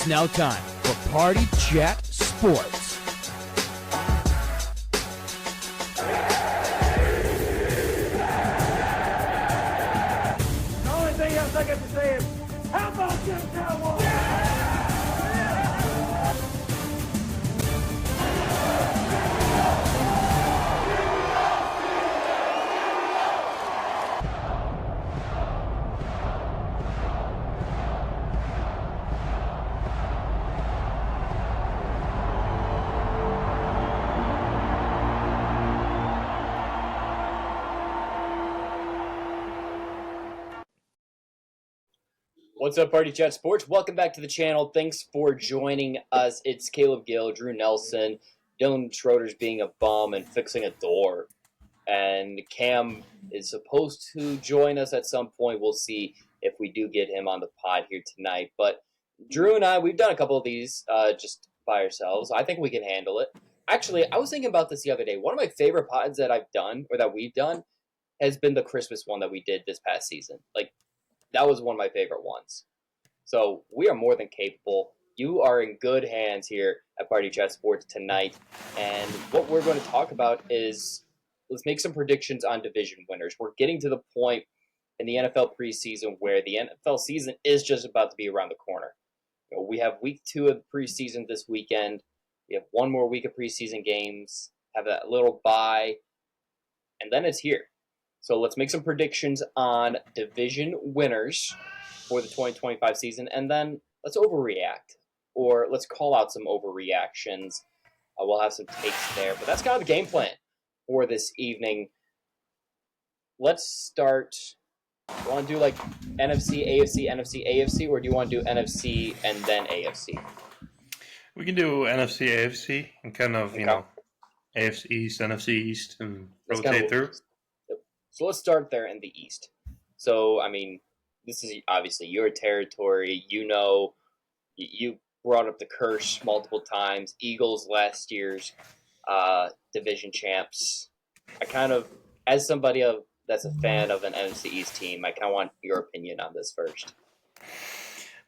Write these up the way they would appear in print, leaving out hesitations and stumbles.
It's now time for Party Chat Sports. The only thing else I got to say is, how about them Cowboys? What's up, Party Chat Sports? Welcome back to the channel. Thanks for joining us. It's Caleb Gill, Drew Nelson, Dylan Schroeder's being a bum and fixing a door. And Cam is supposed to join us at some point. We'll see if we do get him on the pod here tonight. But Drew and I, we've done a couple of these just by ourselves. I think we can handle it. Actually, I was thinking about this the other day. One of my favorite pods that I've done, or that we've done, has been the Christmas one that we did this past season. That was one of my favorite ones. So we are more than capable. You are in good hands here at Party Chat Sports tonight. And what we're going to talk about is, let's make some predictions on division winners. We're getting to the point in the NFL preseason where the NFL season is just about to be around the corner. We have week 2 of the preseason this weekend. We have one more week of preseason games, have that little bye, and then it's here. So let's make some predictions on division winners for the 2025 season, and then let's overreact, or let's call out some overreactions. We'll have some takes there, but that's kind of the game plan for this evening. Let's start. Do you want to do like NFC, AFC, NFC, AFC, or do you want to do NFC and then AFC? We can do NFC, AFC, and kind of, AFC East, NFC East, and rotate through. So let's start there in the East. So, I mean, this is obviously your territory. You know, you brought up the curse multiple times. Eagles last year's division champs. I kind of, as somebody that's a fan of an NFC East team, I kind of want your opinion on this first.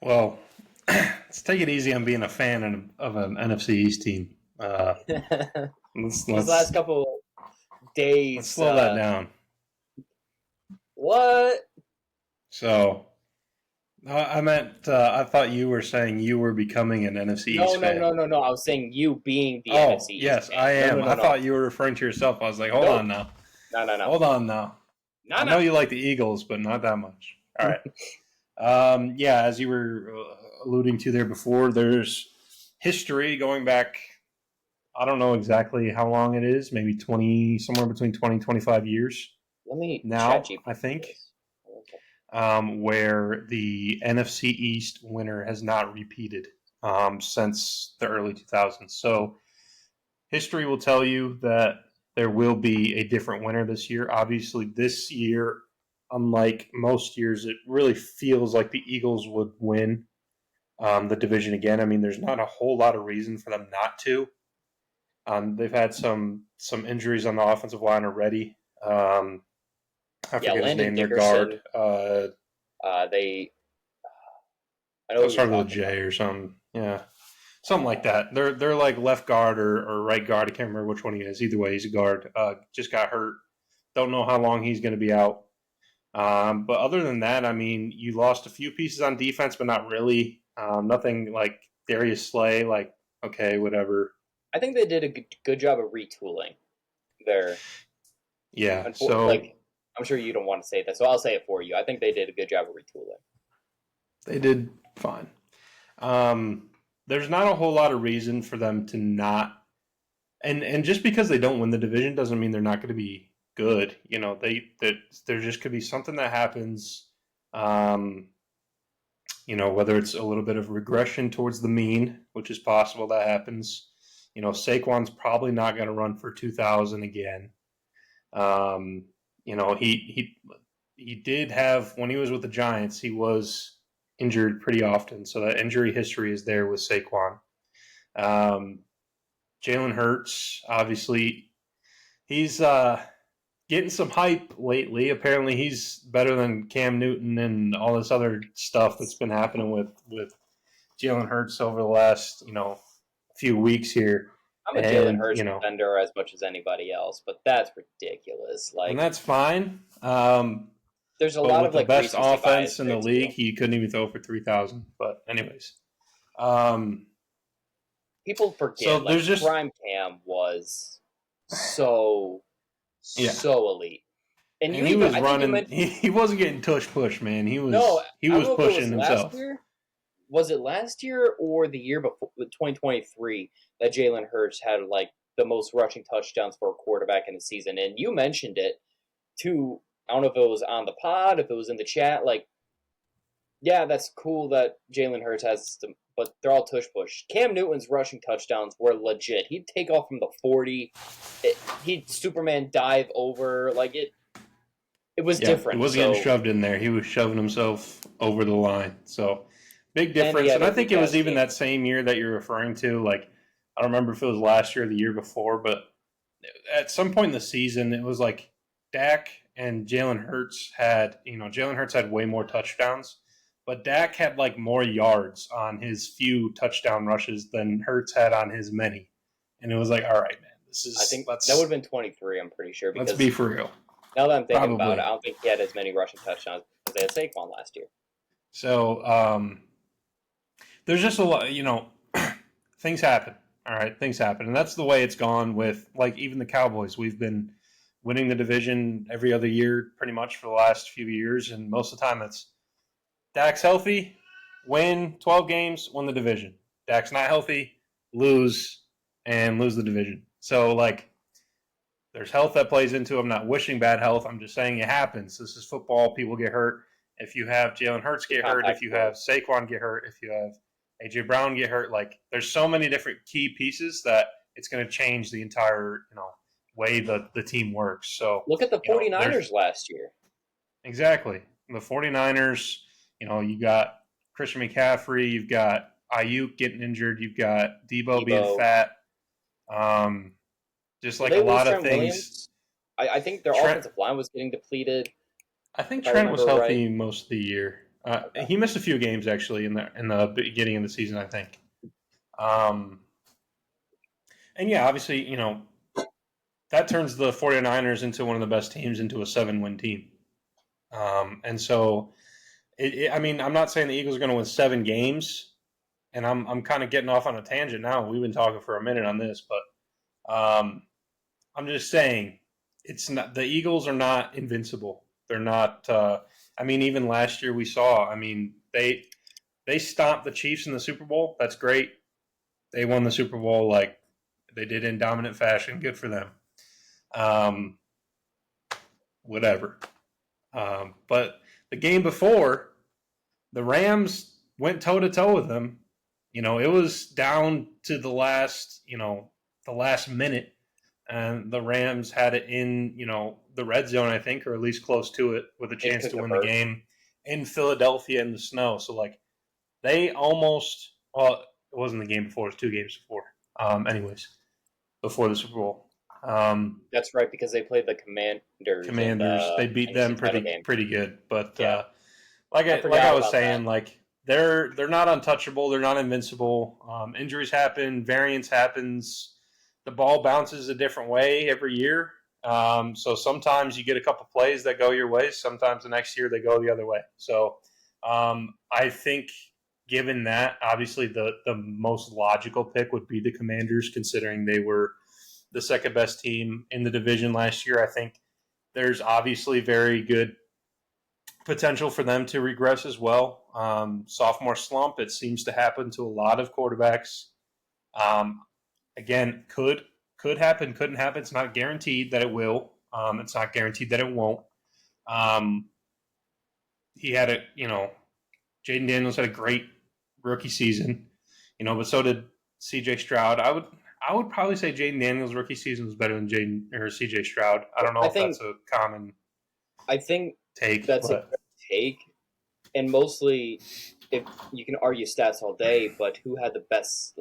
Well, let's take it easy on being a fan of an NFC East team. These last couple days. Let's slow that down. What? So, I meant, I thought you were saying you were becoming an NFC East fan. No. I was saying you being the NFC East yes, fan. I am. No. I thought you were referring to yourself. I was like, hold on now. No. Hold on now. I know you like the Eagles, but not that much. All right. As you were alluding to there before, there's history going back, I don't know exactly how long it is, maybe somewhere between 20 and 25 years. Let me now, I think, where the NFC East winner has not repeated since the early 2000s. So history will tell you that there will be a different winner this year. Obviously, this year, unlike most years, it really feels like the Eagles would win the division again. I mean, there's not a whole lot of reason for them not to. They've had some injuries on the offensive line already. I forget his name, their guard. It started with a J or something. Yeah. Something like that. They're like left guard or right guard. I can't remember which one he is. Either way, he's a guard. Just got hurt. Don't know how long he's going to be out. But other than that, I mean, you lost a few pieces on defense, but not really. Nothing like Darius Slay, like, okay, whatever. I think they did a good job of retooling there. Yeah, so I'm sure you don't want to say that, so I'll say it for you. I think they did a good job of retooling. They did fine. There's not a whole lot of reason for them to not, and just because they don't win the division doesn't mean they're not going to be good. You know, there just could be something that happens. Whether it's a little bit of regression towards the mean, which is possible that happens. Saquon's probably not going to run for 2,000 again. He did have, when he was with the Giants, he was injured pretty often. So that injury history is there with Saquon. Jalen Hurts, obviously, he's getting some hype lately. Apparently he's better than Cam Newton and all this other stuff that's been happening with Jalen Hurts over the last, few weeks here. I'm a Jalen Hurts defender as much as anybody else, but that's ridiculous. And that's fine. There's a lot of the best offense in the league, too. he couldn't even throw for 3,000. But anyways, people forget. Prime Cam was so elite, and he was running. He wasn't getting push, man. He was pushing himself. Was it last year or the year before, 2023, that Jalen Hurts had the most rushing touchdowns for a quarterback in the season? And you mentioned it too. I don't know if it was on the pod, if it was in the chat. Yeah, that's cool that Jalen Hurts has some, but they're all tush-push. Cam Newton's rushing touchdowns were legit. He'd take off from the 40. He'd Superman dive over. It was different. He wasn't getting shoved in there. He was shoving himself over the line. So, big difference. And I think it was even that same year that you're referring to. I don't remember if it was last year or the year before, but at some point in the season, it was Dak and Jalen Hurts had, Jalen Hurts had way more touchdowns, but Dak had more yards on his few touchdown rushes than Hurts had on his many. And it was all right, man, this is. I think that would have been 23. I'm pretty sure. Let's be for real. Now that I'm thinking about it, I don't think he had as many rushing touchdowns because they had Saquon last year. So there's just a lot, things happen. All right, things happen, and that's the way it's gone with even the Cowboys. We've been winning the division every other year pretty much for the last few years, and most of the time it's Dak's healthy, win 12 games, win the division. Dak's not healthy, lose the division. So, there's health that plays into it. I'm not wishing bad health. I'm just saying it happens. This is football. People get hurt. If you have Jalen Hurts get hurt, if you have Saquon get hurt, if you have A.J. Brown get hurt, there's so many different key pieces that it's going to change the entire, way the team works. So look at the 49ers last year. Exactly. The 49ers, you got Christian McCaffrey, you've got Ayuk getting injured, you've got Debo being fat. Just a lot of things. I think their offensive line was getting depleted. I think Trent was healthy most of the year. He missed a few games actually in the beginning of the season, I think. And yeah, obviously, that turns the 49ers into one of the best teams into a 7-win team. And so, I'm not saying the Eagles are going to win 7 games, and I'm kind of getting off on a tangent now. We've been talking for a minute on this, but I'm just saying it's not, the Eagles are not invincible. They're not. Even last year we saw. They stomped the Chiefs in the Super Bowl. That's great. They won the Super Bowl they did in dominant fashion. Good for them. Whatever. But the game before, the Rams went toe to toe with them. It was down to the last minute, and the Rams had it in, the red zone, I think, or at least close to it, with a chance to win the game in Philadelphia in the snow. So, they almost, it wasn't the game before, it was 2 games before. Anyways, before the Super Bowl. That's right, because they played the Commanders. They beat them pretty good. But like I was saying, they're not untouchable. They're not invincible. Injuries happen. Variance happens. The ball bounces a different way every year. So sometimes you get a couple plays that go your way. Sometimes the next year they go the other way. So I think given that, obviously the most logical pick would be the Commanders, considering they were the second best team in the division last year. I think there's obviously very good potential for them to regress as well. Sophomore slump, it seems to happen to a lot of quarterbacks. Again, could happen, couldn't happen. It's not guaranteed that it will. It's not guaranteed that it won't. He had Jaden Daniels had a great rookie season, but so did C.J. Stroud. I would probably say Jaden Daniels' rookie season was better than C.J. Stroud. I don't know if that's a common. I think take. That's a take, and mostly, if you can argue stats all day, but who had the best?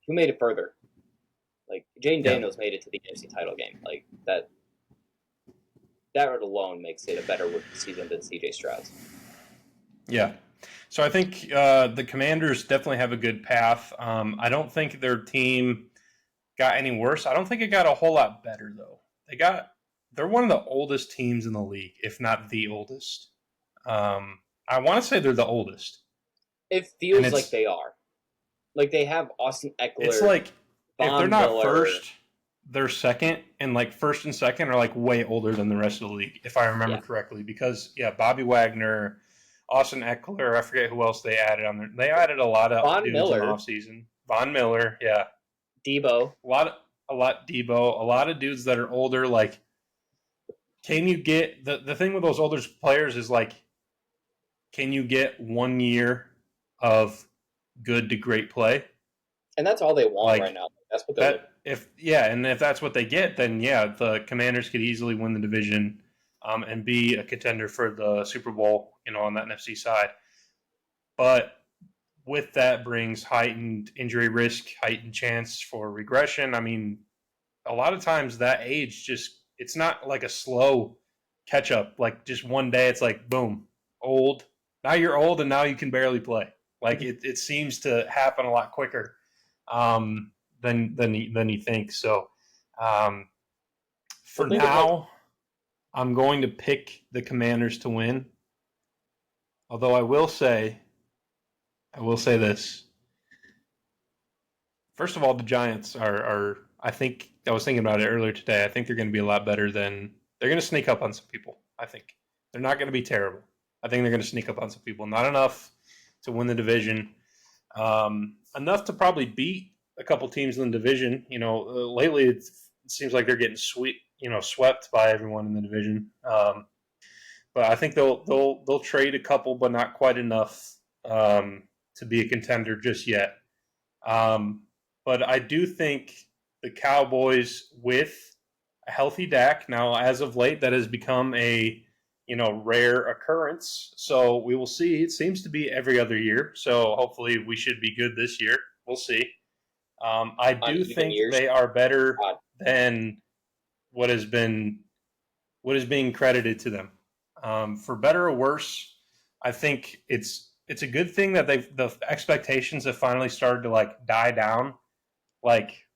Who made it further? Jaden Daniels made it to the NFC title game. That alone makes it a better rookie season than C.J. Stroud's. Yeah, So I think the Commanders definitely have a good path. I don't think their team got any worse. I don't think it got a whole lot better though. They're one of the oldest teams in the league, if not the oldest. I want to say they're the oldest. It feels like they are. Like they have Austin Eckler. It's like if they're not Miller. first, they're second, and like first and second are like way older than the rest of the league, if I remember correctly. Because Bobby Wagner, Austin Eckler, I forget who else they added on there. They added a lot of Von dudes Miller. in the offseason. Von Miller, yeah. Debo. A lot Debo, a lot of dudes that are older. Like, can you get the thing with those older players is like, can you get 1 year of good to great play? And that's all they want right now. That's what they're if that's what they get, then the Commanders could easily win the division and be a contender for the Super Bowl, on that NFC side. But with that brings heightened injury risk, heightened chance for regression. I mean, a lot of times that age it's not like a slow catch up. Like just one day it's like, boom, old. Now you're old and now you can barely play. Like it seems to happen a lot quicker than you think. So for now, I'm going to pick the Commanders to win. Although I will say this. First of all, the Giants are I think I was thinking about it earlier today. I think they're going to be a lot better than they're going to sneak up on some people. I think they're not going to be terrible. I think they're going to sneak up on some people. Not enough to win the division. Enough to probably beat a couple teams in the division. Lately it seems like they're getting swept by everyone in the division. But I think they'll trade a couple, but not quite enough to be a contender just yet. But I do think the Cowboys with a healthy Dak now, as of late, that has become a rare occurrence. So we will see. It seems to be every other year. So hopefully we should be good this year. We'll see. I do think they are better than what is being credited to them. For better or worse, I think it's a good thing that the expectations have finally started to like die down. Like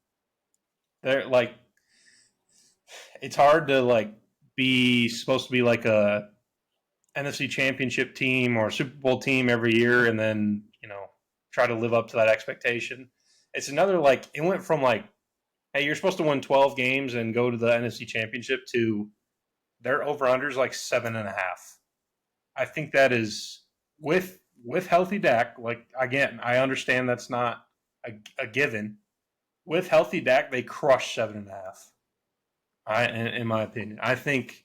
they're like, it's hard to like be supposed to be like a NFC Championship team or Super Bowl team every year, and then try to live up to that expectation. It's another like it went from like, hey, you're supposed to win 12 games and go to the NFC Championship to their over-unders like 7.5. I think that is with healthy Dak. Like again, I understand that's not a given. With healthy Dak, they crush 7.5. In my opinion, I think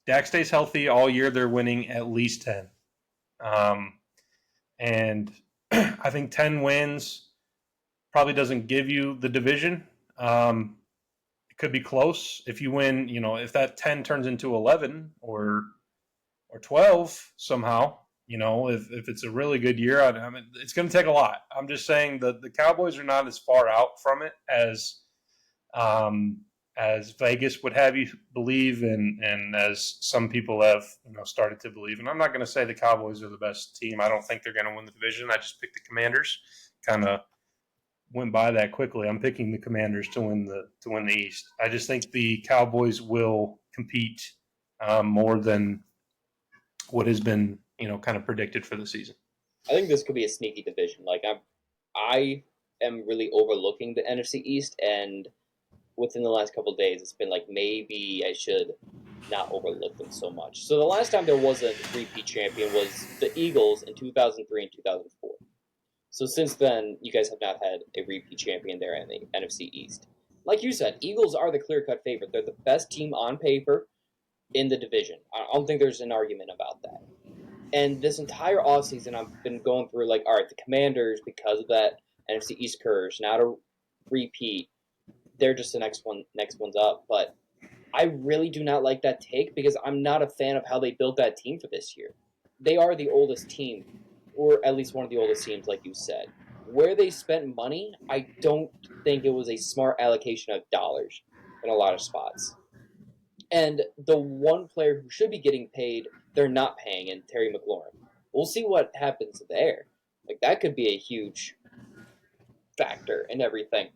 Dak stays healthy all year. They're winning at least 10, and I think 10 wins probably doesn't give you the division. It could be close if you win. If that 10 turns into 11 or 12 somehow. If it's a really good year, I mean, it's going to take a lot. I'm just saying that the Cowboys are not as far out from it as Vegas would have you believe, and as some people have started to believe. And I'm not going to say the Cowboys are the best team. I don't think they're going to win the division. I just picked the Commanders. Kind of went by that quickly. I'm picking the Commanders to win the East. I just think the Cowboys will compete more than what has been kind of predicted for the season. I think this could be a sneaky division. Like I am really overlooking the NFC East, and within the last couple of days, it's been like maybe I should not overlook them so much. So the last time there was a repeat champion was the Eagles in 2003 and 2004. So since then, you guys have not had a repeat champion there in the NFC East. Like you said, Eagles are the clear-cut favorite. They're the best team on paper in the division. I don't think there's an argument about that. And this entire offseason, I've been going through like, all right, the Commanders, because of that NFC East curse, not a repeat, they're just the next one's up. But I really do not like that take because I'm not a fan of how they built that team for this year. They are the oldest team, or at least one of the oldest teams, like you said. Where they spent money, I don't think it was a smart allocation of dollars in a lot of spots. And the one player who should be getting paid, they're not paying, and Terry McLaurin. We'll see what happens there. Like that could be a huge factor in everything.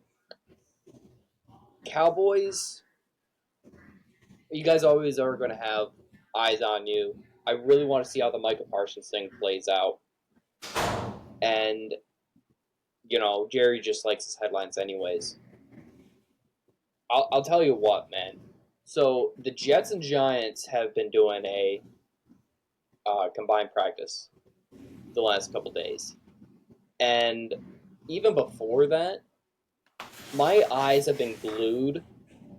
Cowboys, you guys always are going to have eyes on you. I really want to see how the Micah Parsons thing plays out. And, Jerry just likes his headlines anyways. I'll tell you what, man. So the Jets and Giants have been doing a combined practice the last couple days. And even before that, my eyes have been glued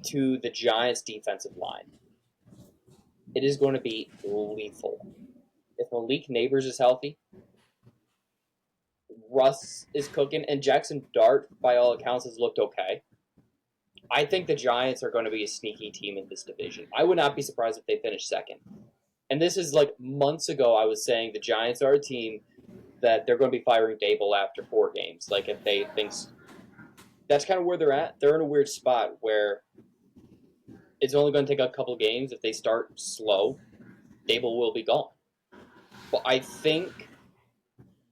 to the Giants' defensive line. It is going to be lethal. If Malik Neighbors is healthy, Russ is cooking, and Jackson Dart, by all accounts, has looked okay. I think the Giants are going to be a sneaky team in this division. I would not be surprised if they finish second. And this is like months ago I was saying the Giants are a team that they're going to be firing Dable after 4 games. Like if they think that's kind of where they're at. They're in a weird spot where it's only going to take a couple games. If they start slow, Dable will be gone. But I think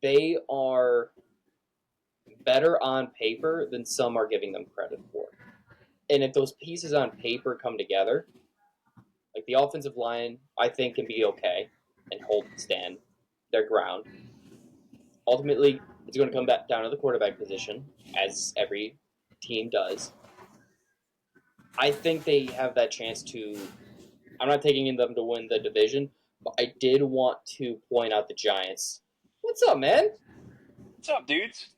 they are better on paper than some are giving them credit for. And if those pieces on paper come together, like the offensive line, I think can be okay and stand their ground. Ultimately, it's going to come back down to the quarterback position, as every team does. I think they have that chance to. I'm not taking them to win the division, but I did want to point out the Giants. What's up, man? What's up, dudes?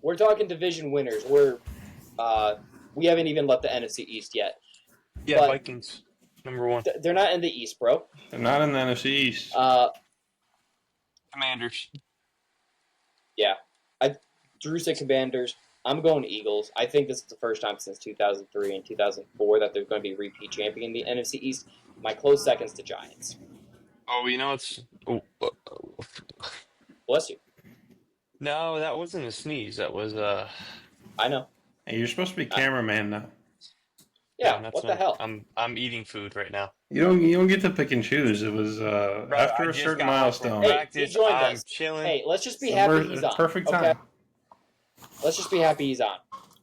We're talking division winners. We haven't even left the NFC East yet. Yeah, But Vikings, number 1. They're not in the East, bro. They're not in the NFC East. Commanders. Yeah. Drew said Commanders. I'm going Eagles. I think this is the first time since 2003 and 2004 that they're going to be repeat champion in the NFC East. My close seconds to Giants. Oh, it's... Bless you. No, that wasn't a sneeze. That was, I know. Hey, you're supposed to be cameraman now. Yeah, what the hell? I'm eating food right now. You don't get to pick and choose. It was after a certain milestone. Hey, he joined I'm us. chilling. Hey, let's just be happy he's on. Perfect time. Okay? Let's just be happy he's on.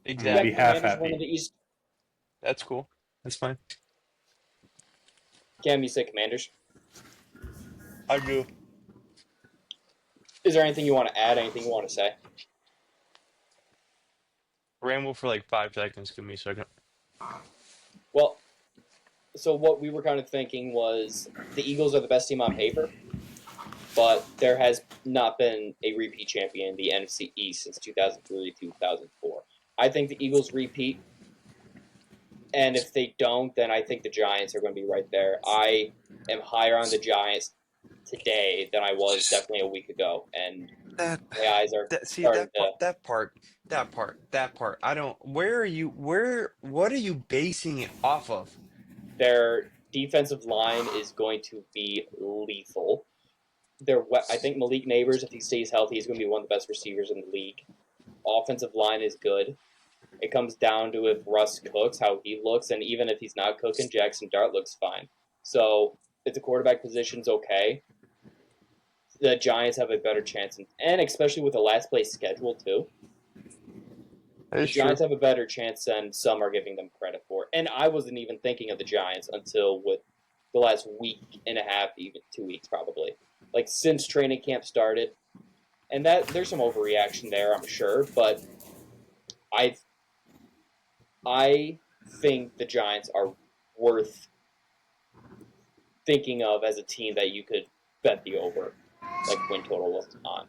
Exactly. Be half Commanders won happy. the East. That's cool. That's fine. Cam, you say Commanders. I do. Is there anything you want to add? Anything you want to say? Ramble for like 5 seconds. Give me a second. Well, so what we were kind of thinking was the Eagles are the best team on paper, but there has not been a repeat champion in the NFC East since 2003-2004. I think the Eagles repeat, and if they don't, then I think the Giants are going to be right there. I am higher on the Giants today than I was definitely a week ago, and my eyes are starting to... That part. I don't. What are you basing it off of? Their defensive line is going to be lethal. I think Malik Neighbors, if he stays healthy, is going to be one of the best receivers in the league. Offensive line is good. It comes down to if Russ cooks, how he looks, and even if he's not cooking, Jackson Dart looks fine. So if the quarterback position's okay, the Giants have a better chance, and especially with the last place schedule too. The Giants have a better chance than some are giving them credit for. And I wasn't even thinking of the Giants until with the last week and a half, even 2 weeks probably. Like since training camp started. And that there's some overreaction there, I'm sure, but I think the Giants are worth thinking of as a team that you could bet the over, like win total was on.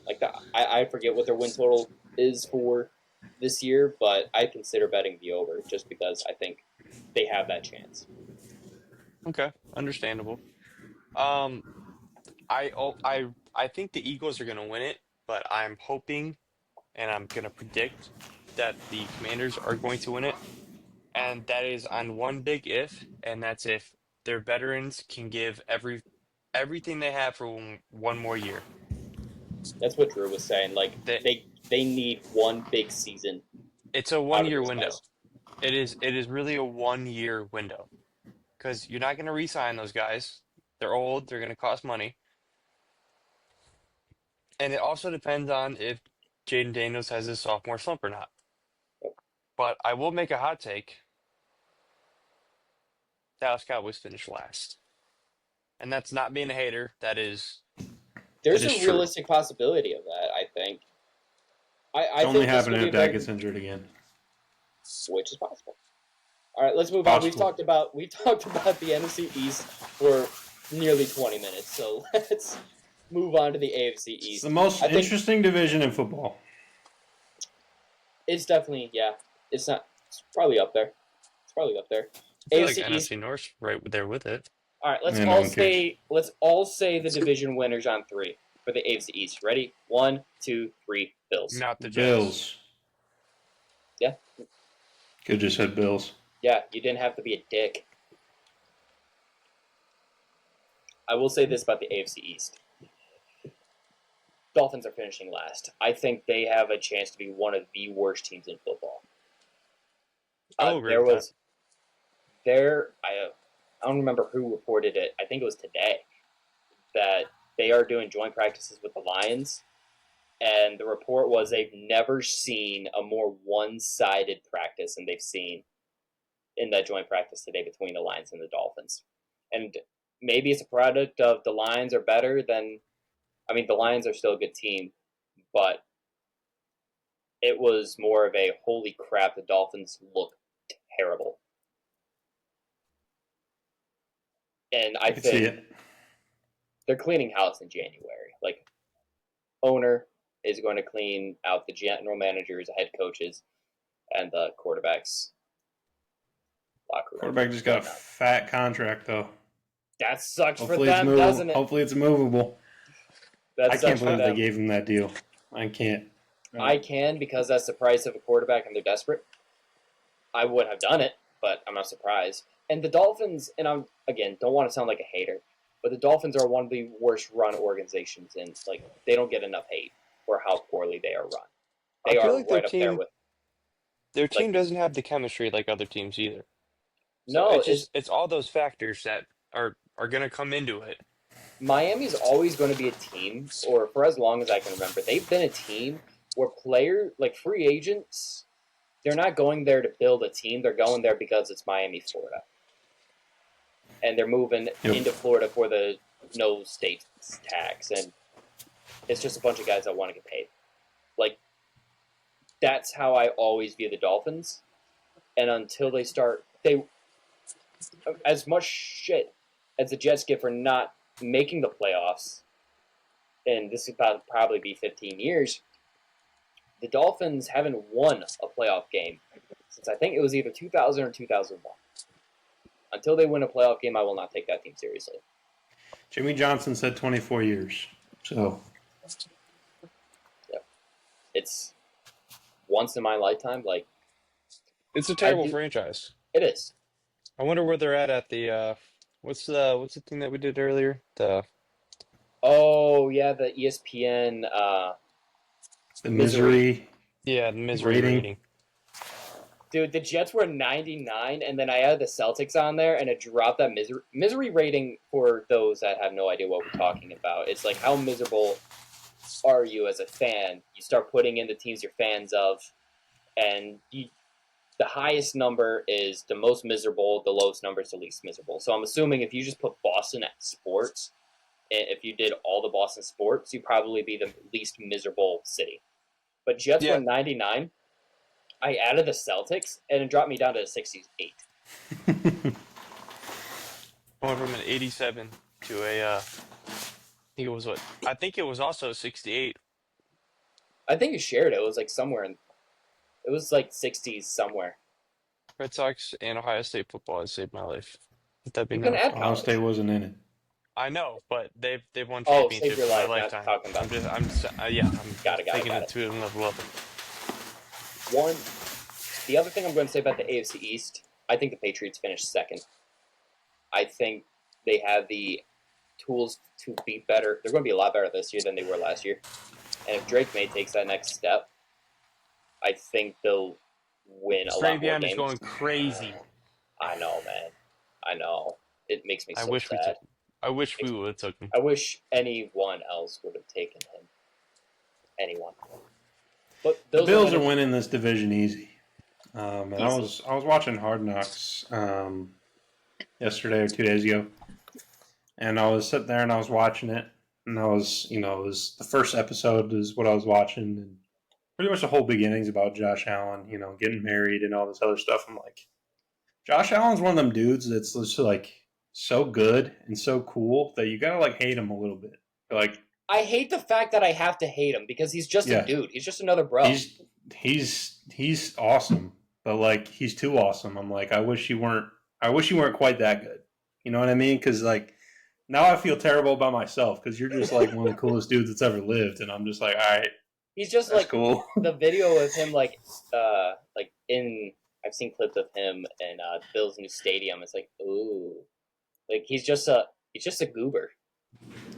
Like I forget what their win total is for this year, but I consider betting the over just because I think they have that chance. Okay, understandable. I think the Eagles are going to win it, but I'm hoping and I'm going to predict that the Commanders are going to win it. And that is on one big if, and that's if their veterans can give everything they have for one more year. That's what Drew was saying. Like they need one big season. It's a 1-year window. It is really a 1-year window. Because you're not going to re-sign those guys. They're old. They're going to cost money. And it also depends on if Jaden Daniels has his sophomore slump or not. But I will make a hot take. Dallas Cowboys finish last. And that's not being a hater. That is There's a true. realistic possibility of that, I think. I It's think only this happening will if be a Dak very, gets injured again. which is possible. All right, let's move on. Possible. We talked about the NFC East for nearly 20 minutes, so let's move on to the AFC East. It's the most interesting division in football. It's definitely, yeah. It's probably up there. It's probably up there. I feel AFC like East. NFC North right there with it. All right, let's all say the division winners on 3 for the AFC East. Ready? 1, 2, 3. Bills. Not the Jets. Bills. Yeah. Could just said Bills. Yeah, you didn't have to be a dick. I will say this about the AFC East. Dolphins are finishing last. I think they have a chance to be one of the worst teams in football. I'll agree with that. I don't remember who reported it. I think it was today that they are doing joint practices with the Lions, and the report was they've never seen a more one-sided practice than they've seen in that joint practice today between the Lions and the Dolphins. And maybe it's a product of the Lions are better than... I mean, the Lions are still a good team, but it was more of a, holy crap, the Dolphins look terrible. And I can see think it. they're cleaning house in January. Like, owner is going to clean out the general managers, the head coaches, and the quarterbacks. Locker room. Quarterback just got a fat contract, though. That sucks for them, doesn't it? Hopefully it's movable. I can't believe they gave him that deal. I can't. I can, because that's the price of a quarterback and they're desperate. I would have done it, but I'm not surprised. And the Dolphins, and I'm, again, don't want to sound like a hater, but the Dolphins are one of the worst run organizations, and they don't get enough hate for how poorly they are run. They are right up there with... Their team doesn't have the chemistry like other teams either. So it's all those factors that are going to come into it. Miami's always going to be a team, or for as long as I can remember, they've been a team where players, like free agents, they're not going there to build a team. They're going there because it's Miami, Florida. And they're moving into Florida for the no state tax. And it's just a bunch of guys that want to get paid. Like, that's how I always view the Dolphins. And until they start... as much shit as the Jets get for not making the playoffs, and this is about to probably be 15 years, the Dolphins haven't won a playoff game since I think it was either 2000 or 2001. Until they win a playoff game, I will not take that team seriously. Jimmy Johnson said 24 years. So, yep. It's once in my lifetime. Like, it's a terrible franchise. It is. I wonder where they're at the what's the thing that we did earlier? The ESPN the misery. Yeah, the misery rating. Dude, the Jets were 99, and then I added the Celtics on there, and it dropped that misery rating. For those that have no idea what we're talking about, it's like, how miserable are you as a fan? You start putting in the teams you're fans of, and the highest number is the most miserable, the lowest number is the least miserable. So I'm assuming if you just put Boston at sports, if you did all the Boston sports, you'd probably be the least miserable city. But Jets were 99. I added the Celtics, and it dropped me down to 68. Going from an 87 to I think it was what? I think it was also 68. I think you shared it. It was like somewhere in... It was like 60s somewhere. Red Sox and Ohio State football has saved my life. That'd be nice. Ohio State wasn't in it. I know, but they've won championships in my lifetime. Talking about I'm taking it to another level. The other thing I'm going to say about the AFC East, I think the Patriots finished second. I think they have the tools to be better. They're going to be a lot better this year than they were last year. And if Drake May takes that next step, I think they'll win a lot more games. Is going crazy. I know, man. I know. It makes me so sad. I wish we would have took him. I wish anyone else would have taken him. anyone. But The Bills are winning this division easy. And Easy. I was watching Hard Knocks yesterday or 2 days ago, and I was sitting there and I was watching it, and I was, it was the first episode is what I was watching, and pretty much the whole beginning's about Josh Allen, getting married and all this other stuff. I'm like, Josh Allen's one of them dudes that's just like so good and so cool that you gotta like hate him a little bit. Like, I hate the fact that I have to hate him because he's just a dude. He's just another bro. He's awesome, but like he's too awesome. I'm like, I wish you weren't quite that good. You know what I mean? Because like now I feel terrible about myself because you're just like one of the coolest dudes that's ever lived, and I'm just like, all right. He's just that's like cool. The video of him I've seen clips of him in Bill's new stadium. It's like, ooh, like he's just a goober.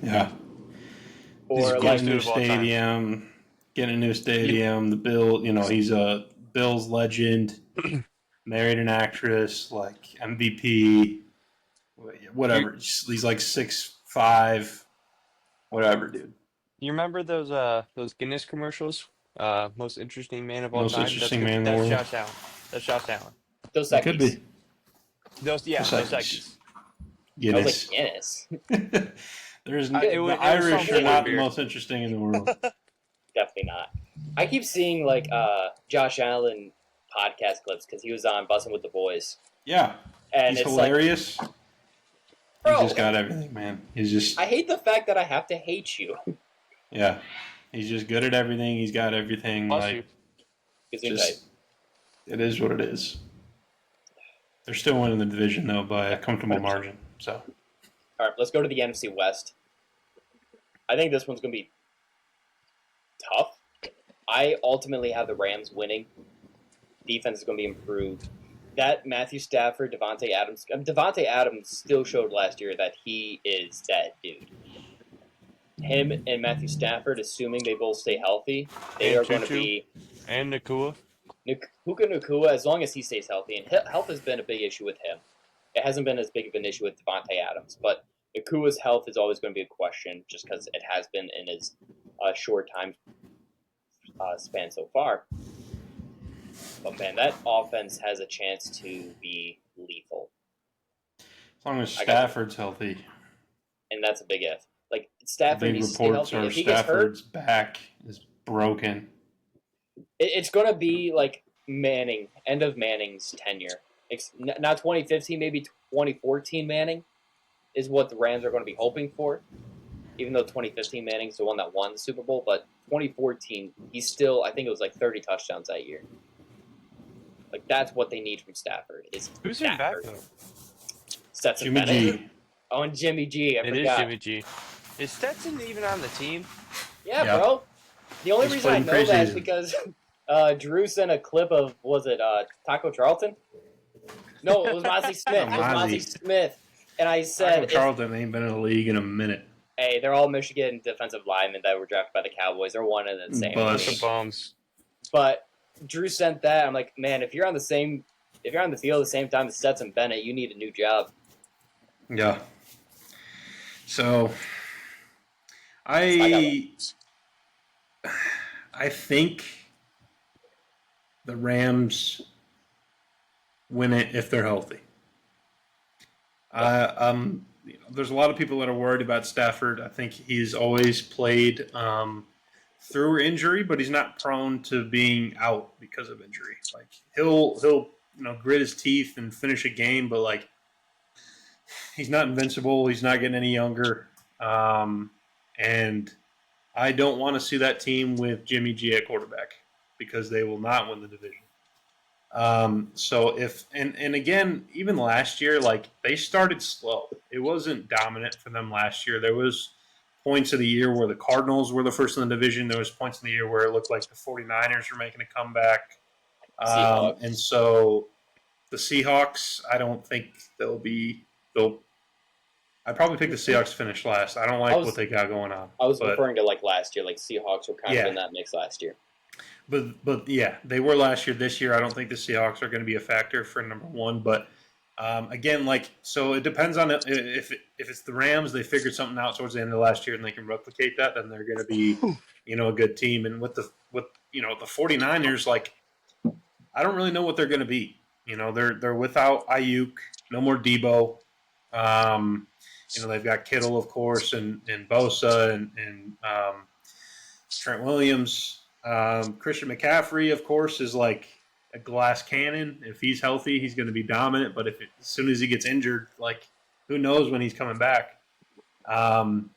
Yeah. Or he's getting a new stadium. Getting a new stadium. The Bill, he's a Bills legend. Married an actress, like MVP. Whatever. He's like 6'5", whatever, dude. You remember those Guinness commercials? Most interesting man of all time. Most interesting man in the world. Josh Allen. That's Josh Allen. Dos That could be. Dos Equis. Guinness. I was like, Guinness. The Irish are not the most interesting in the world. Definitely not. I keep seeing like Josh Allen podcast clips because he was on Bussin' with the Boys. Yeah, and he's hilarious. Like, bro, he's just got everything, man. He's just. I hate the fact that I have to hate you. Yeah, he's just good at everything. He's got everything. Like, just, it is what it is. They're still winning the division though by a comfortable margin. So, all right, let's go to the NFC West. I think this one's going to be tough. I ultimately have the Rams winning. Defense is going to be improved. That Matthew Stafford, Devontae Adams still showed last year that he is that dude. Him and Matthew Stafford, assuming they both stay healthy, they are going to be... And Nakua. Puka Nakua, as long as he stays healthy. And health has been a big issue with him. It hasn't been as big of an issue with Devontae Adams. But Nakua's health is always going to be a question just because it has been in his short time span so far. But, man, that offense has a chance to be lethal. As long as Stafford's healthy. And that's a big if. Like, Stafford needs to stay healthy. If he gets hurt, Stafford's back is broken. It's going to be like Manning, end of Manning's tenure. It's not 2015, maybe 2014 Manning is what the Rams are going to be hoping for. Even though 2015 Manning's the one that won the Super Bowl, but 2014, he's still, I think it was like 30 touchdowns that year. Like, that's what they need from Stafford. Who's in back, though? Stetson Jimmy Bennett. G. Oh, and Jimmy G. I forgot. It is Jimmy G. Is Stetson even on the team? Yeah, bro. The only reason I know that is because Drew sent a clip of, was it Taco Charlton? No, it was Mozzie Smith. It was Mozzie Smith. And I said... Taco Charlton ain't been in the league in a minute. Hey, they're all Michigan defensive linemen that were drafted by the Cowboys. They're one and the same. Bums. But Drew sent that. I'm like, man, if you're on the field at the same time as Stetson Bennett, you need a new job. Yeah. So, I think the Rams win it if they're healthy. There's a lot of people that are worried about Stafford. I think he's always played through injury, but he's not prone to being out because of injury. Like he'll grit his teeth and finish a game, but like he's not invincible. He's not getting any younger, and I don't want to see that team with Jimmy G at quarterback because they will not win the division. So and again, even last year, like they started slow. It wasn't dominant for them last year. There was points of the year where the Cardinals were the first in the division. There was points in the year where it looked like the 49ers were making a comeback. And so the Seahawks, I don't think I'd probably pick the Seahawks to finish last. I don't like what they got going on. I was referring to like last year, like Seahawks were kind of in that mix last year. But yeah, they were last year. This year, I don't think the Seahawks are going to be a factor for number one. But Again, so it depends on if it's the Rams, they figured something out towards the end of last year and they can replicate that, then they're going to be, a good team. And with the 49ers, I don't really know what they're going to be. They're without Ayuk, no more Debo. They've got Kittle, of course, and Bosa and Trent Williams. Christian McCaffrey, of course, is like a glass cannon. If he's healthy, he's going to be dominant. But as soon as he gets injured, who knows when he's coming back? And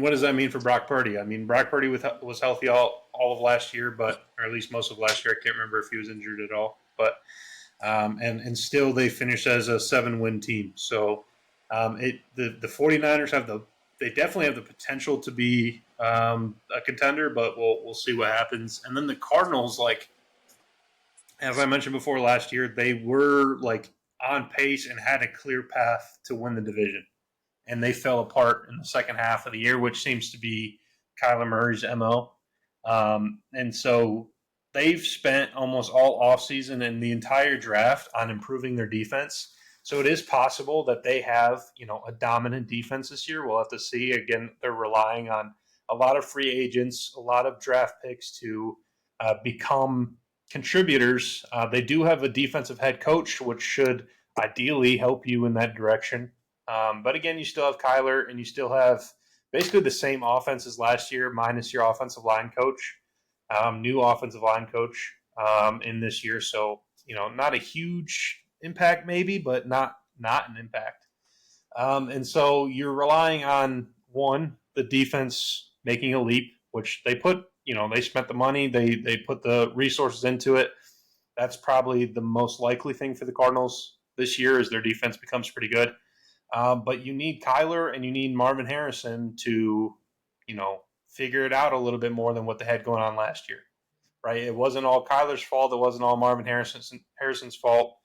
what does that mean for Brock Purdy? I mean, Brock Purdy was healthy all of last year, or at least most of last year. I can't remember if he was injured at all. But and still they finished as a 7-win team. So the 49ers they definitely have the potential to be a contender, but we'll see what happens. And then the Cardinals, as I mentioned before last year, they were on pace and had a clear path to win the division. And they fell apart in the second half of the year, which seems to be Kyler Murray's MO. And so they've spent almost all offseason and the entire draft on improving their defense. So it is possible that they have, a dominant defense this year. We'll have to see. Again, they're relying on a lot of free agents, a lot of draft picks to become contributors. They do have a defensive head coach, which should ideally help you in that direction. But again, you still have Kyler and you still have basically the same offense as last year, minus your offensive line coach, new offensive line coach in this year. So, not a huge impact maybe, but not an impact. And so you're relying on, one, the defense making a leap, which they put, they spent the money, they put the resources into it. That's probably the most likely thing for the Cardinals this year is their defense becomes pretty good. But you need Kyler and you need Marvin Harrison to, figure it out a little bit more than what they had going on last year, right? It wasn't all Kyler's fault. It wasn't all Marvin Harrison's fault.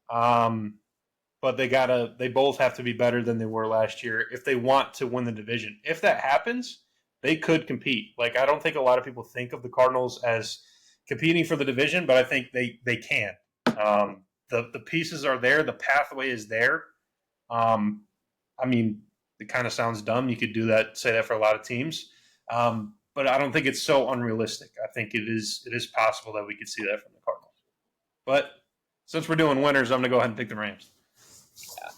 But they both have to be better than they were last year if they want to win the division. If that happens, they could compete. I don't think a lot of people think of the Cardinals as competing for the division, but I think they can. The pieces are there. The pathway is there. I mean, it kind of sounds dumb. You could say that for a lot of teams. But I don't think it's so unrealistic. I think it is possible that we could see that from the Cardinals. But since we're doing winners, I'm going to go ahead and pick the Rams. Yeah.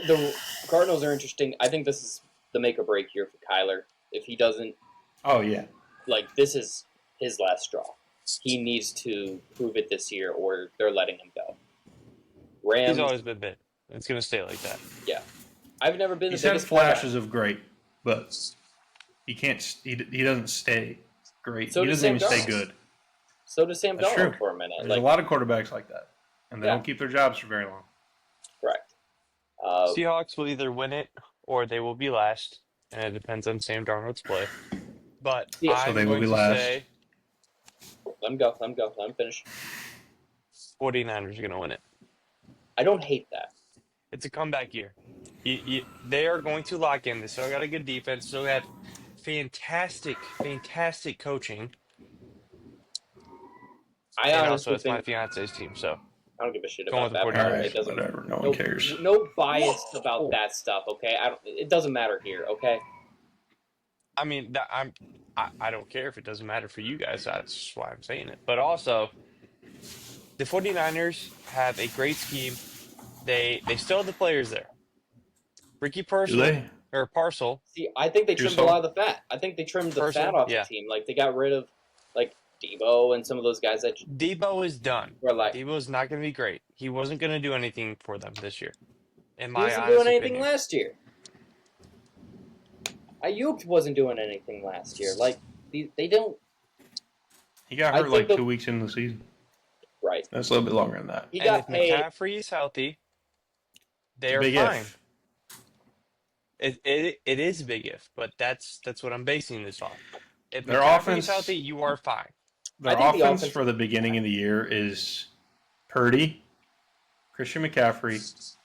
The Cardinals are interesting. I think this is the make or break year for Kyler. If he doesn't, this is his last straw. He needs to prove it this year, or they're letting him go. Rams. He's always been bit. It's going to stay like that. Yeah, I've never been. He's had flashes of great, but he can't. He doesn't stay great. He doesn't even stay good. So does Sam Darnold for a minute. There's a lot of quarterbacks like that, and they don't keep their jobs for very long. Correct. Seahawks will either win it or they will be last, and it depends on Sam Darnold's play. But so they will be last. Let him go. Let him finish. 49ers are going to win it. I don't hate that. It's a comeback year. They are going to lock in. They still got a good defense. Still got fantastic coaching. Also, it's my fiance's team, so I don't give a shit about that. All right, whatever. No one cares. No bias about that stuff. Okay, it doesn't matter here. Okay. I mean, I don't care if it doesn't matter for you guys. That's why I'm saying it. But also, the 49ers have a great scheme. They still have the players there. Ricky Parcel. See, I think they trimmed a lot of the fat. I think they trimmed the fat off the team. They got rid of Debo and some of those guys that. Debo is done. Debo is not going to be great. He wasn't going to do anything for them this year. He wasn't doing anything last year. Ayuk wasn't doing anything last year. They don't. He got hurt 2 weeks into the season. Right. That's a little bit longer than that. He got paid. If McCaffrey is healthy, they are fine. It is a big if, but that's what I'm basing this on. If their McCaffrey offense is healthy, you are fine. Their offense for the beginning of the year is Purdy, Christian McCaffrey,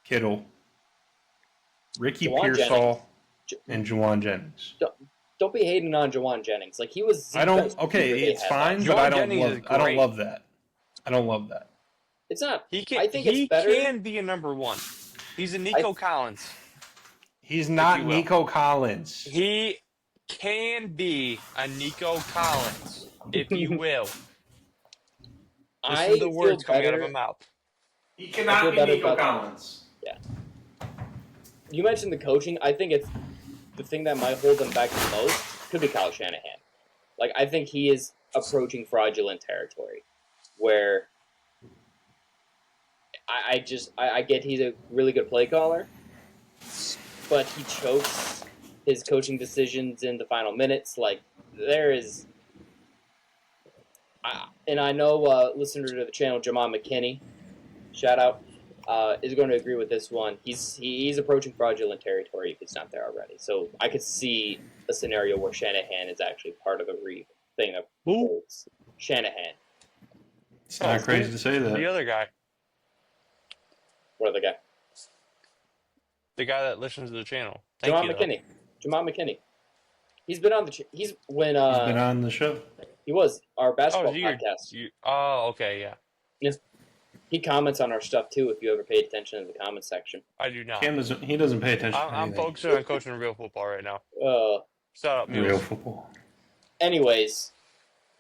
Kittle, Ricky Pearsall, and Juwan Jennings. Don't be hating on Juwan Jennings. He was. I don't. Okay, it's fine, but I don't love that. I don't love that. It's not. He can. I think He it's better. can be a number one. He's a Nico Collins. He's not you will. Nico Collins. He can be a Nico Collins, if you will. Listen to the words coming out of my mouth. He cannot be Nico Collins. Yeah. You mentioned the coaching. I think it's the thing that might hold them back the most could be Kyle Shanahan. Like, I think he is approaching fraudulent territory where I get he's a really good play caller, but he chokes his coaching decisions in the final minutes. Like, there is... and I know listener to the channel, Jamal McKinney, shout out, is going to agree with this one. He's approaching fraudulent territory if he's not there already. So I could see a scenario where Shanahan is actually part of the thing of Colts. Shanahan. It's not crazy to say that. The other guy. What other guy? The guy that listens to the channel. Jamal McKinney. He's been on the he's been on the show. He was our basketball podcast. Okay, yeah. Yes. He comments on our stuff too. If you ever paid attention to the comment section, I do not. He doesn't pay attention. I'm focusing on coaching real football right now. Shut up, Mules. Real football. Anyways,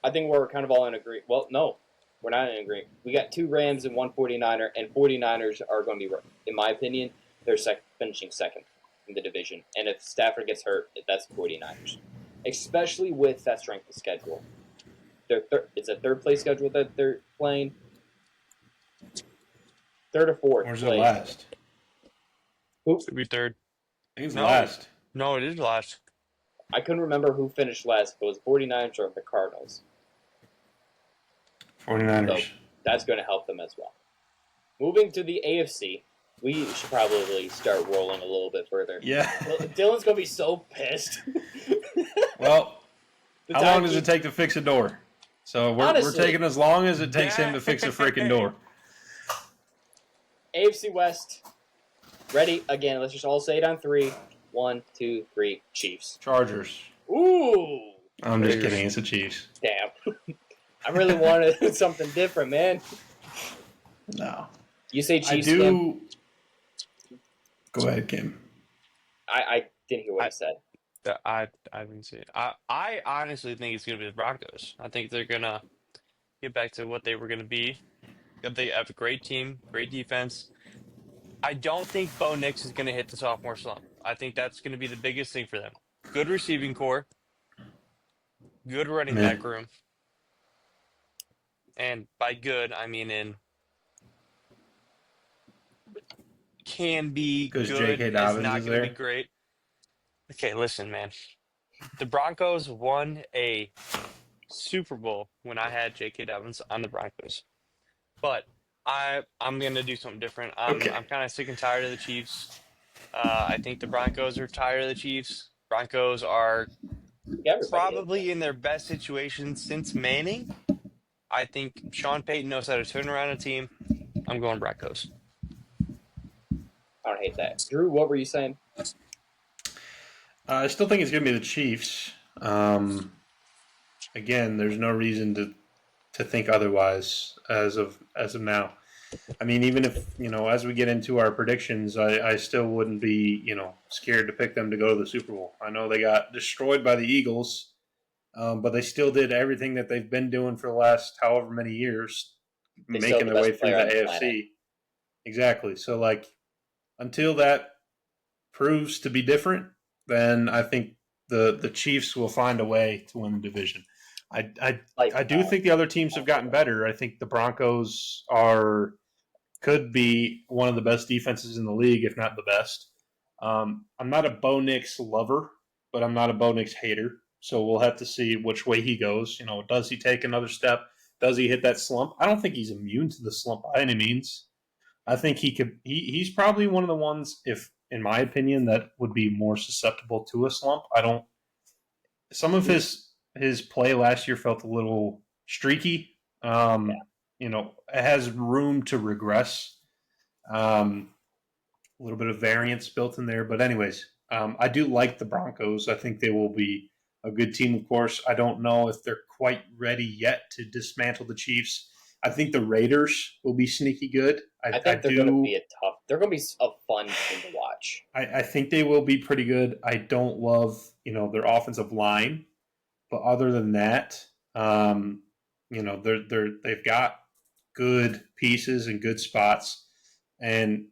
I think we're kind of all in agreement. Well, no, we're not in agreement. We got 2 Rams and 1 49er, and 49ers are going to be, in my opinion, they're finishing second in the division. And if Stafford gets hurt, that's 49ers, especially with that strength of schedule. It's a third-place schedule that they're playing. Third or fourth. Where's it last? Who? Should be third. I think it's last. No, it is last. I couldn't remember who finished last. If it was 49ers or the Cardinals. 49ers. So that's going to help them as well. Moving to the AFC, we should probably start rolling a little bit further. Yeah. Dylan's going to be so pissed. Well, how long does it take to fix a door? So we're taking as long as it takes him to fix a freaking door. AFC West, ready again. Let's just all say it on 3. 1, 2, 3. Chiefs. Chargers. Ooh. I'm just kidding. It's the Chiefs. Damn. I really wanted something different, man. No. You say Chiefs. I do. Kim? Go ahead, Kim. I didn't hear what I said. I didn't see it. I honestly think it's going to be the Broncos. I think they're going to get back to what they were going to be. They have a great team, great defense. I don't think Bo Nix is going to hit the sophomore slump. I think that's going to be the biggest thing for them. Good receiving core, good running back room. And by good, I mean can be good, J.K. Dobbins not is going to there. be great. Okay, listen, man. The Broncos won a Super Bowl when I had J.K. Dobbins on the Broncos. But I'm going to do something different. I'm kind of sick and tired of the Chiefs. I think the Broncos are tired of the Chiefs. Broncos are probably in their best situation since Manning. I think Sean Payton knows how to turn around a team. I'm going Broncos. I don't hate that. Drew, what were you saying? I still think it's going to be the Chiefs. Again, there's no reason to think otherwise as of now. I mean, even if, as we get into our predictions, I still wouldn't be, scared to pick them to go to the Super Bowl. I know they got destroyed by the Eagles, but they still did everything that they've been doing for the last however many years, making their way through the AFC. Exactly. So, until that proves to be different, then I think the Chiefs will find a way to win the division. I do think the other teams have gotten better. I think the Broncos could be one of the best defenses in the league, if not the best. I'm not a Bo Nix lover, but I'm not a Bo Nix hater. So we'll have to see which way he goes. Does he take another step? Does he hit that slump? I don't think he's immune to the slump by any means. I think he could. He's probably one of the ones, if in my opinion, that would be more susceptible to a slump. Some of his play last year felt a little streaky. It has room to regress. A little bit of variance built in there. But anyways, I do like the Broncos. I think they will be a good team, of course. I don't know if they're quite ready yet to dismantle the Chiefs. I think the Raiders will be sneaky good. I think they're going to be they're going to be a fun team to watch. I think they will be pretty good. I don't love, their offensive line, but other than that, they've got good pieces and good spots, and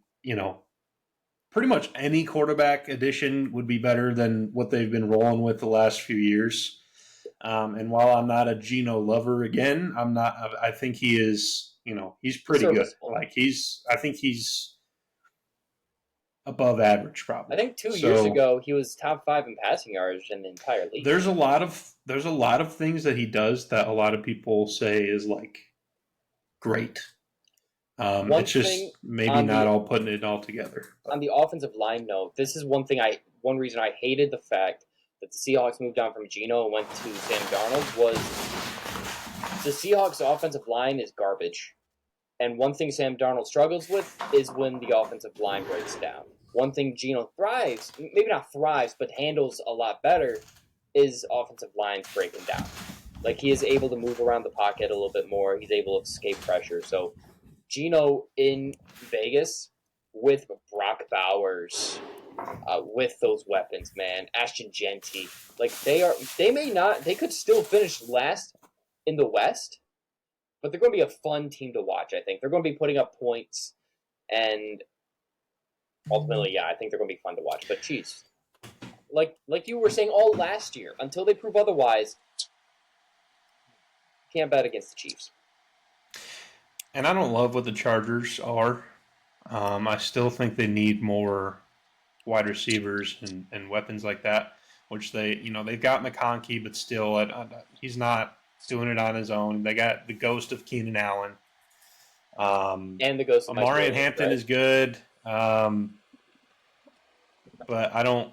pretty much any quarterback addition would be better than what they've been rolling with the last few years. And while I'm not a Geno lover again, I think he is, he's pretty good. I think he's above average probably. I think 2 years ago he was top 5 in passing yards in the entire league. There's a lot of things that he does that a lot of people say is like great. It's just maybe not all putting it all together. On the offensive line note, this is one reason I hated the fact that the Seahawks moved on from Geno and went to Sam Darnold was the Seahawks offensive line is garbage. And one thing Sam Darnold struggles with is when the offensive line breaks down. One thing Geno thrives, maybe not thrives, but handles a lot better, is offensive lines breaking down. Like, he is able to move around the pocket a little bit more. He's able to escape pressure. So Geno in Vegas with Brock Bowers, with those weapons, man, Ashton Genty, like they could still finish last in the West, but they're going to be a fun team to watch. I think they're going to be putting up points, and ultimately, yeah, I think they're going to be fun to watch. But geez, like you were saying all last year, until they prove otherwise, can't bet against the Chiefs. And I don't love what the Chargers are. I still think they need more wide receivers and weapons like that, which they've got McConkey, but still, he's not doing it on his own. They got the ghost of Keenan Allen. And the ghost of Amari Hampton is good. But I don't.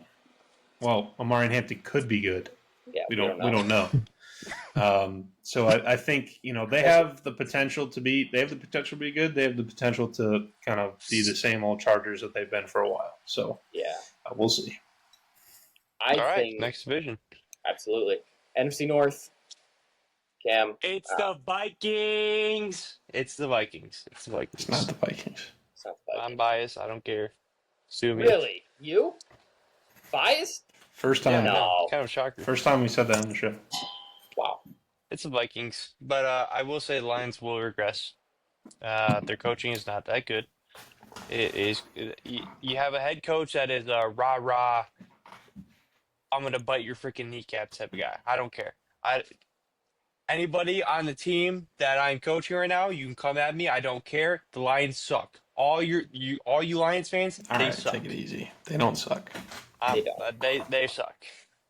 Well, Amari Hampton could be good. Yeah, we don't know. So I think they have the potential to be. They have the potential to be good. They have the potential to kind of be the same old Chargers that they've been for a while. So yeah, we'll see. All right, next division. Absolutely, NFC North. Cam, it's the Vikings. It's the Vikings. It's not the Vikings. I'm biased. I don't care. Sue me. Really, you biased? First time. Yeah, no. Kind of shocker. First time we said that on the show. Wow. It's the Vikings, but I will say the Lions will regress. Their coaching is not that good. You have a head coach that is a rah-rah, I'm going to bite your freaking kneecap type of guy. I don't care. Anybody on the team that I'm coaching right now, you can come at me. I don't care. The Lions suck. All you Lions fans, they suck. Take it easy. They don't suck. They don't. They suck.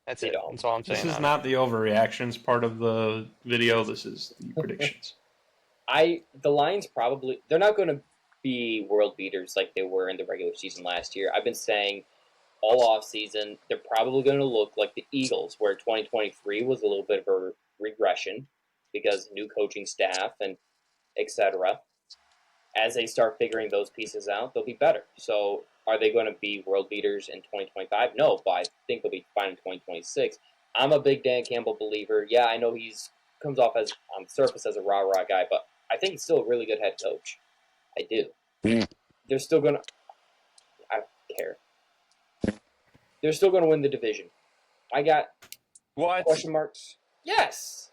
That's it. That's all I'm saying. This is not the overreactions part of the video. This is the predictions. The Lions they're not going to be world beaters like they were in the regular season last year. I've been saying all off season they're probably going to look like the Eagles, where 2023 was a little bit of a regression because new coaching staff and etc. As they start figuring those pieces out, they'll be better. So are they going to be world beaters in 2025? No, but I think they'll be fine in 2026. I'm a big Dan Campbell believer. Yeah, I know comes off as on the surface as a rah-rah guy, but I think he's still a really good head coach. I do. They're still going to... I don't care. They're still going to win the division. I got question marks. Yes!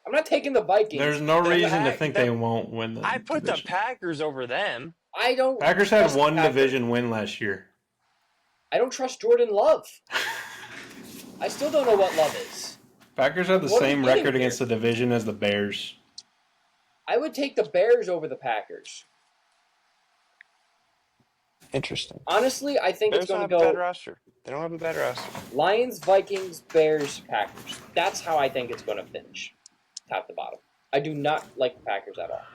I'm not taking the Vikings. There's no reason to think they won't win the I put division. the Packers over them. I don't. Packers had one division win last year. I don't trust Jordan Love. I still don't know what Love is. Packers have the same record against the division as the Bears. I would take the Bears over the Packers. Interesting. Honestly, I think Bears it's going to don't have go a bad roster. They don't have a bad roster. Lions, Vikings, Bears, Packers. That's how I think it's going to finish, top to bottom. I do not like the Packers at all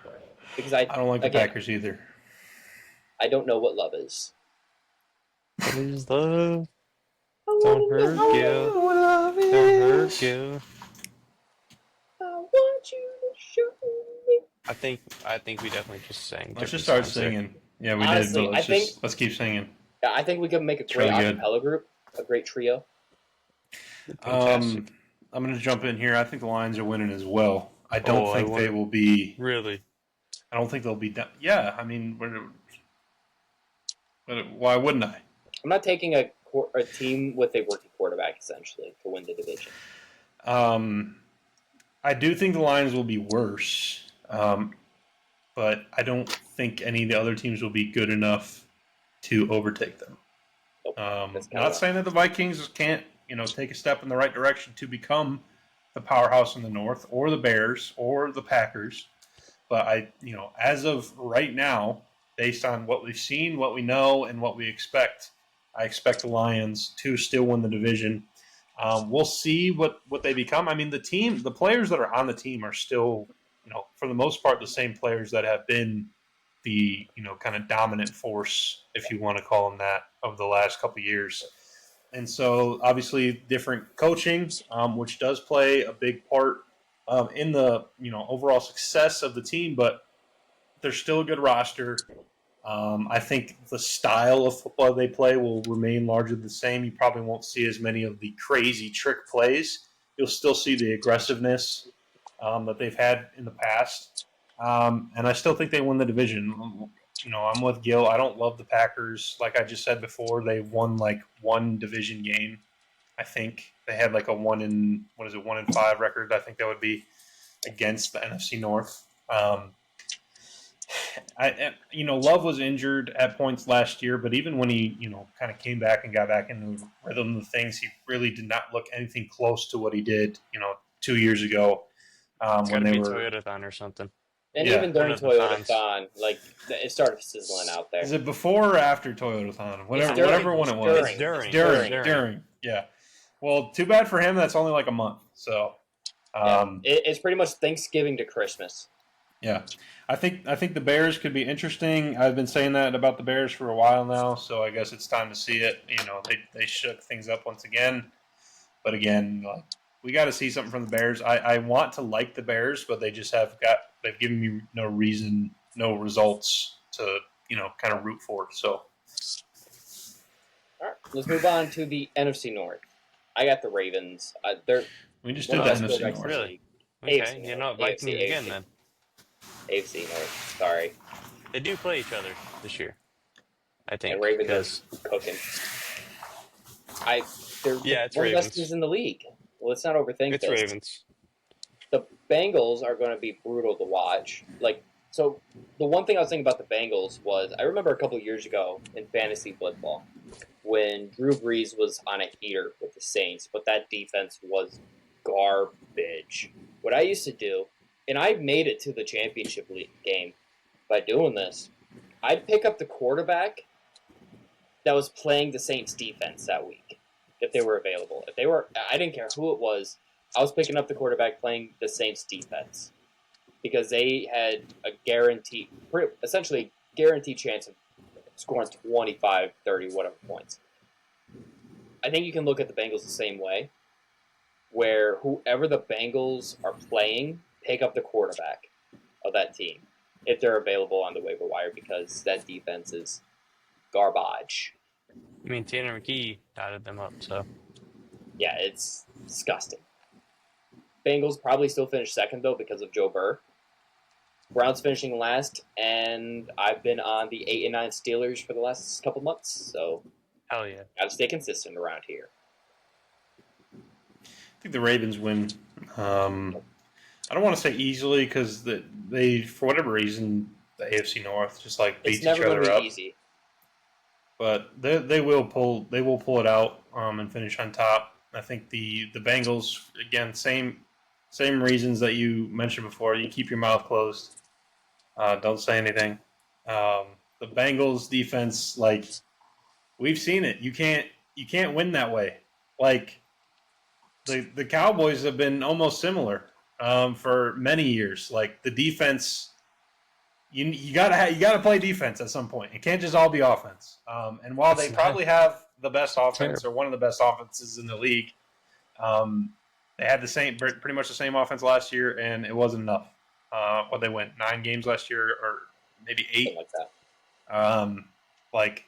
because I don't like the Packers either. I don't know what love is. What is love? Don't hurt you. Don't hurt you. I want you to show me. I think we definitely just sang. Let's just start singing. Yeah, we Honestly, did. But let's keep singing. Yeah, I think we could make a great acapella group, a great trio. Fantastic. I'm going to jump in here. I think the Lions are winning as well. I don't think they will be. Really? I don't think they'll be done. Yeah, I mean, why wouldn't I? I'm not taking a team with a rookie quarterback, essentially, to win the division. I do think the Lions will be worse, but I don't think any of the other teams will be good enough to overtake them. Not saying that the Vikings can't, take a step in the right direction to become the powerhouse in the North, or the Bears, or the Packers, but as of right now, based on what we've seen, what we know, and what we expect, I expect the Lions to still win the division. We'll see what they become. I mean, the players that are on the team are still, for the most part, the same players that have been the, kind of dominant force, if you want to call them that, of the last couple of years. And so, obviously, different coaching, which does play a big part in the, overall success of the team, but they're still a good roster. I think the style of football they play will remain largely the same. You probably won't see as many of the crazy trick plays. You'll still see the aggressiveness that they've had in the past. And I still think they win the division. I'm with Gill. I don't love the Packers. Like I just said before, they won like one division game. I think they had like a 1-5 record. I think that would be against the NFC North. Love was injured at points last year, but even when he, kind of came back and got back into the rhythm of things, he really did not look anything close to what he did, 2 years ago. When they were Toyotathon or something. And even during Toyotathon, like, it started sizzling out there. Is it before or after Toyotathon? Whatever one it was. It's during. Yeah. Well, too bad for him. That's only like a month. So, it's pretty much Thanksgiving to Christmas. Yeah. I think the Bears could be interesting. I've been saying that about the Bears for a while now, so I guess it's time to see it. They shook things up once again. But again, we got to see something from the Bears. I want to like the Bears, but they've given me no reason, no results to, kind of root for. So, all right, let's move on to the NFC North. I got the Ravens. We just did the NFC North. Really? Okay, Vikings again then. AFC North. Sorry. They do play each other this year, I think. And Ravens are cooking. They're one of the best teams in the league. Well, let's not overthink this. It's Ravens. The Bengals are going to be brutal to watch. So the one thing I was thinking about the Bengals was I remember a couple of years ago in fantasy football when Drew Brees was on a heater with the Saints, but that defense was garbage. What I used to do, and I made it to the championship game by doing this, I'd pick up the quarterback that was playing the Saints defense that week if they were available. I didn't care who it was. I was picking up the quarterback playing the Saints defense because they had essentially guaranteed chance of scoring 25, 30, whatever points. I think you can look at the Bengals the same way, where whoever the Bengals are playing, pick up the quarterback of that team if they're available on the waiver wire because that defense is garbage. I mean, Tanner McKee dotted them up, so. Yeah, it's disgusting. Bengals probably still finish second, though, because of Joe Burr. Browns finishing last, and I've been on the 8-9 Steelers for the last couple months, so hell yeah. Got to stay consistent around here. I think the Ravens win. I don't want to say easily because they, for whatever reason, the AFC North just beats each other up. It's never going to be easy. But they will pull it out and finish on top. I think the Bengals, again, same reasons that you mentioned before. You keep your mouth closed. Don't say anything. The Bengals defense, we've seen it. You can't win that way. The Cowboys have been almost similar for many years. The defense, you gotta play defense at some point. It can't just all be offense. And while they probably have the best offense or one of the best offenses in the league, they had pretty much the same offense last year, and it wasn't enough. They went 9 games last year, or maybe 8. Something like that.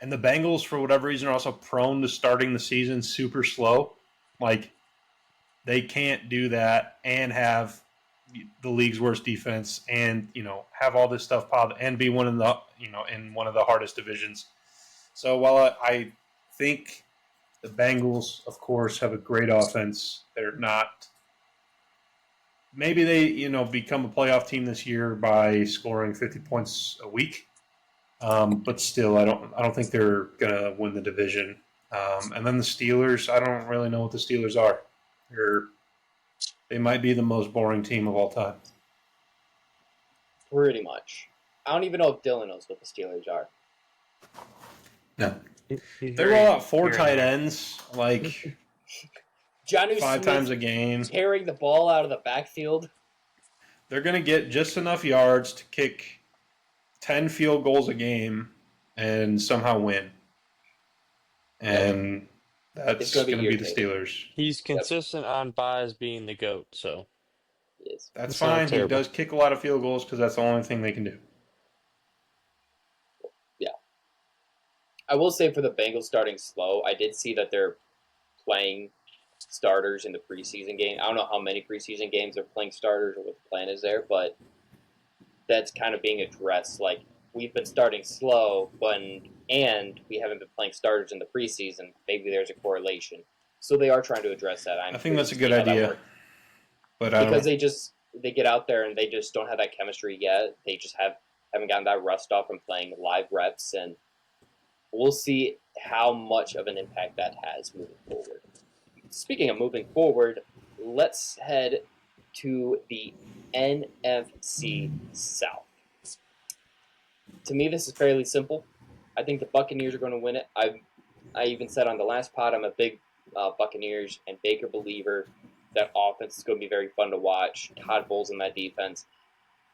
And the Bengals, for whatever reason, are also prone to starting the season super slow. They can't do that and have the league's worst defense and, have all this stuff piled and be one of the, in one of the hardest divisions. So while I think the Bengals, of course, have a great offense, they're not – maybe they, become a playoff team this year by scoring 50 points a week. But still, I don't think they're going to win the division. And then the Steelers, I don't really know what the Steelers are. They might be the most boring team of all time. Pretty much. I don't even know if Dylan knows what the Steelers are. No. They roll out 4 tight ends, like Jonnu 5 Smith times a game. tearing the ball out of the backfield. They're going to get just enough yards to kick 10 field goals a game and somehow win. And that's going to be the Steelers. He's consistent on buys being the GOAT, so. Yes. That's fine. He does kick a lot of field goals because that's the only thing they can do. Yeah. I will say for the Bengals starting slow, I did see that they're playing starters in the preseason game. I don't know how many preseason games they're playing starters or what the plan is there, but that's kind of being addressed. Like, we've been starting slow, and we haven't been playing starters in the preseason. Maybe there's a correlation. So they are trying to address that. I think that's a good idea. But because they get out there and they just don't have that chemistry yet. They just haven't gotten that rust off from playing live reps, and we'll see how much of an impact that has moving forward. Speaking of moving forward, let's head to the NFC South. To me, this is fairly simple. I think the Buccaneers are going to win it. I even said on the last pod I'm a big Buccaneers and Baker believer. That offense is going to be very fun to watch. Todd Bowles in that defense.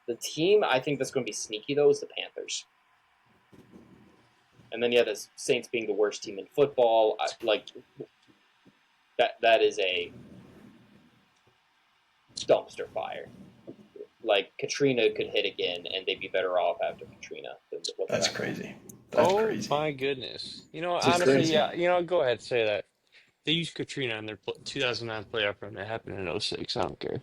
The team I think that's going to be sneaky, though, is the Panthers. And then, the Saints being the worst team in football. That is a dumpster fire. Like, Katrina could hit again, and they'd be better off after Katrina. That's crazy. That's crazy. My goodness. Honestly, yeah, go ahead, say that. They used Katrina in their 2009 playoff run. That happened in 06. I don't care.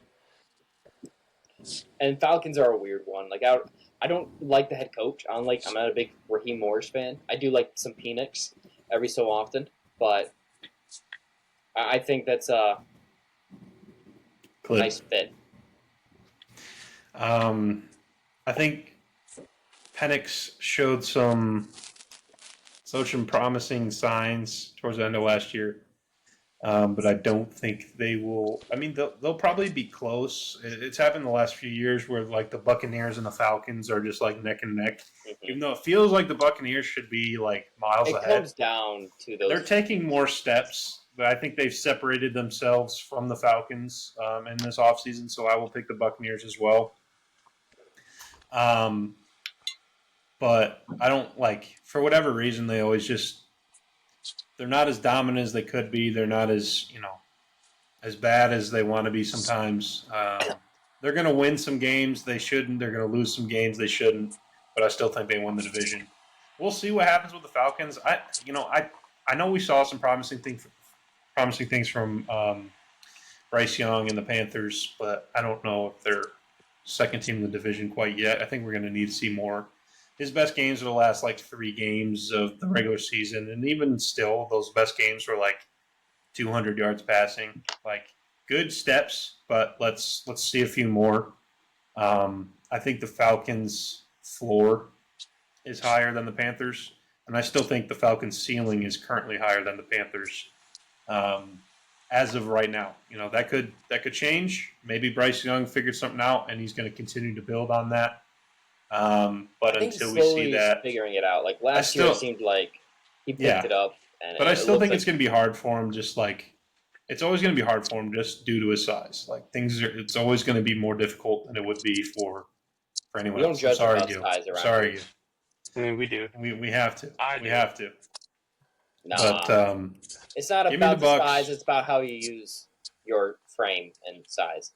And Falcons are a weird one. Like, I don't like the head coach. I'm not a big Raheem Morris fan. I do like some Penix every so often, but I think that's a nice fit. I think Penix showed some promising signs towards the end of last year. But I don't think they will. I mean, they'll probably be close. It's happened the last few years where the Buccaneers and the Falcons are just neck and neck. Mm-hmm. Even though it feels like the Buccaneers should be miles ahead. It comes down to those. They're taking more steps, but I think they've separated themselves from the Falcons in this offseason. So I will pick the Buccaneers as well. But I don't for whatever reason they always just. They're not as dominant as they could be. They're not as as bad as they want to be sometimes. They're going to win some games they shouldn't. They're going to lose some games they shouldn't. But I still think they won the division. We'll see what happens with the Falcons. I know we saw some promising things from Bryce Young and the Panthers, but I don't know if they're second team in the division quite yet. I think we're going to need to see more. His best games are the last 3 games of the regular season, and even still, those best games were 200 yards passing. Good steps, but let's see a few more. I think the Falcons' floor is higher than the Panthers, and I still think the Falcons' ceiling is currently higher than the Panthers. As of right now, that could change. Maybe Bryce Young figured something out, and he's going to continue to build on that. But until we see that, figuring it out. Last year, it seemed like he picked it up. But I still think it's going to be hard for him. It's always going to be hard for him just due to his size. It's always going to be more difficult than it would be for anyone else. Sorry, Gill. Sorry, Gill. I mean, we do. We have to. We have to. No, but it's not about the size. It's about how you use your frame and size.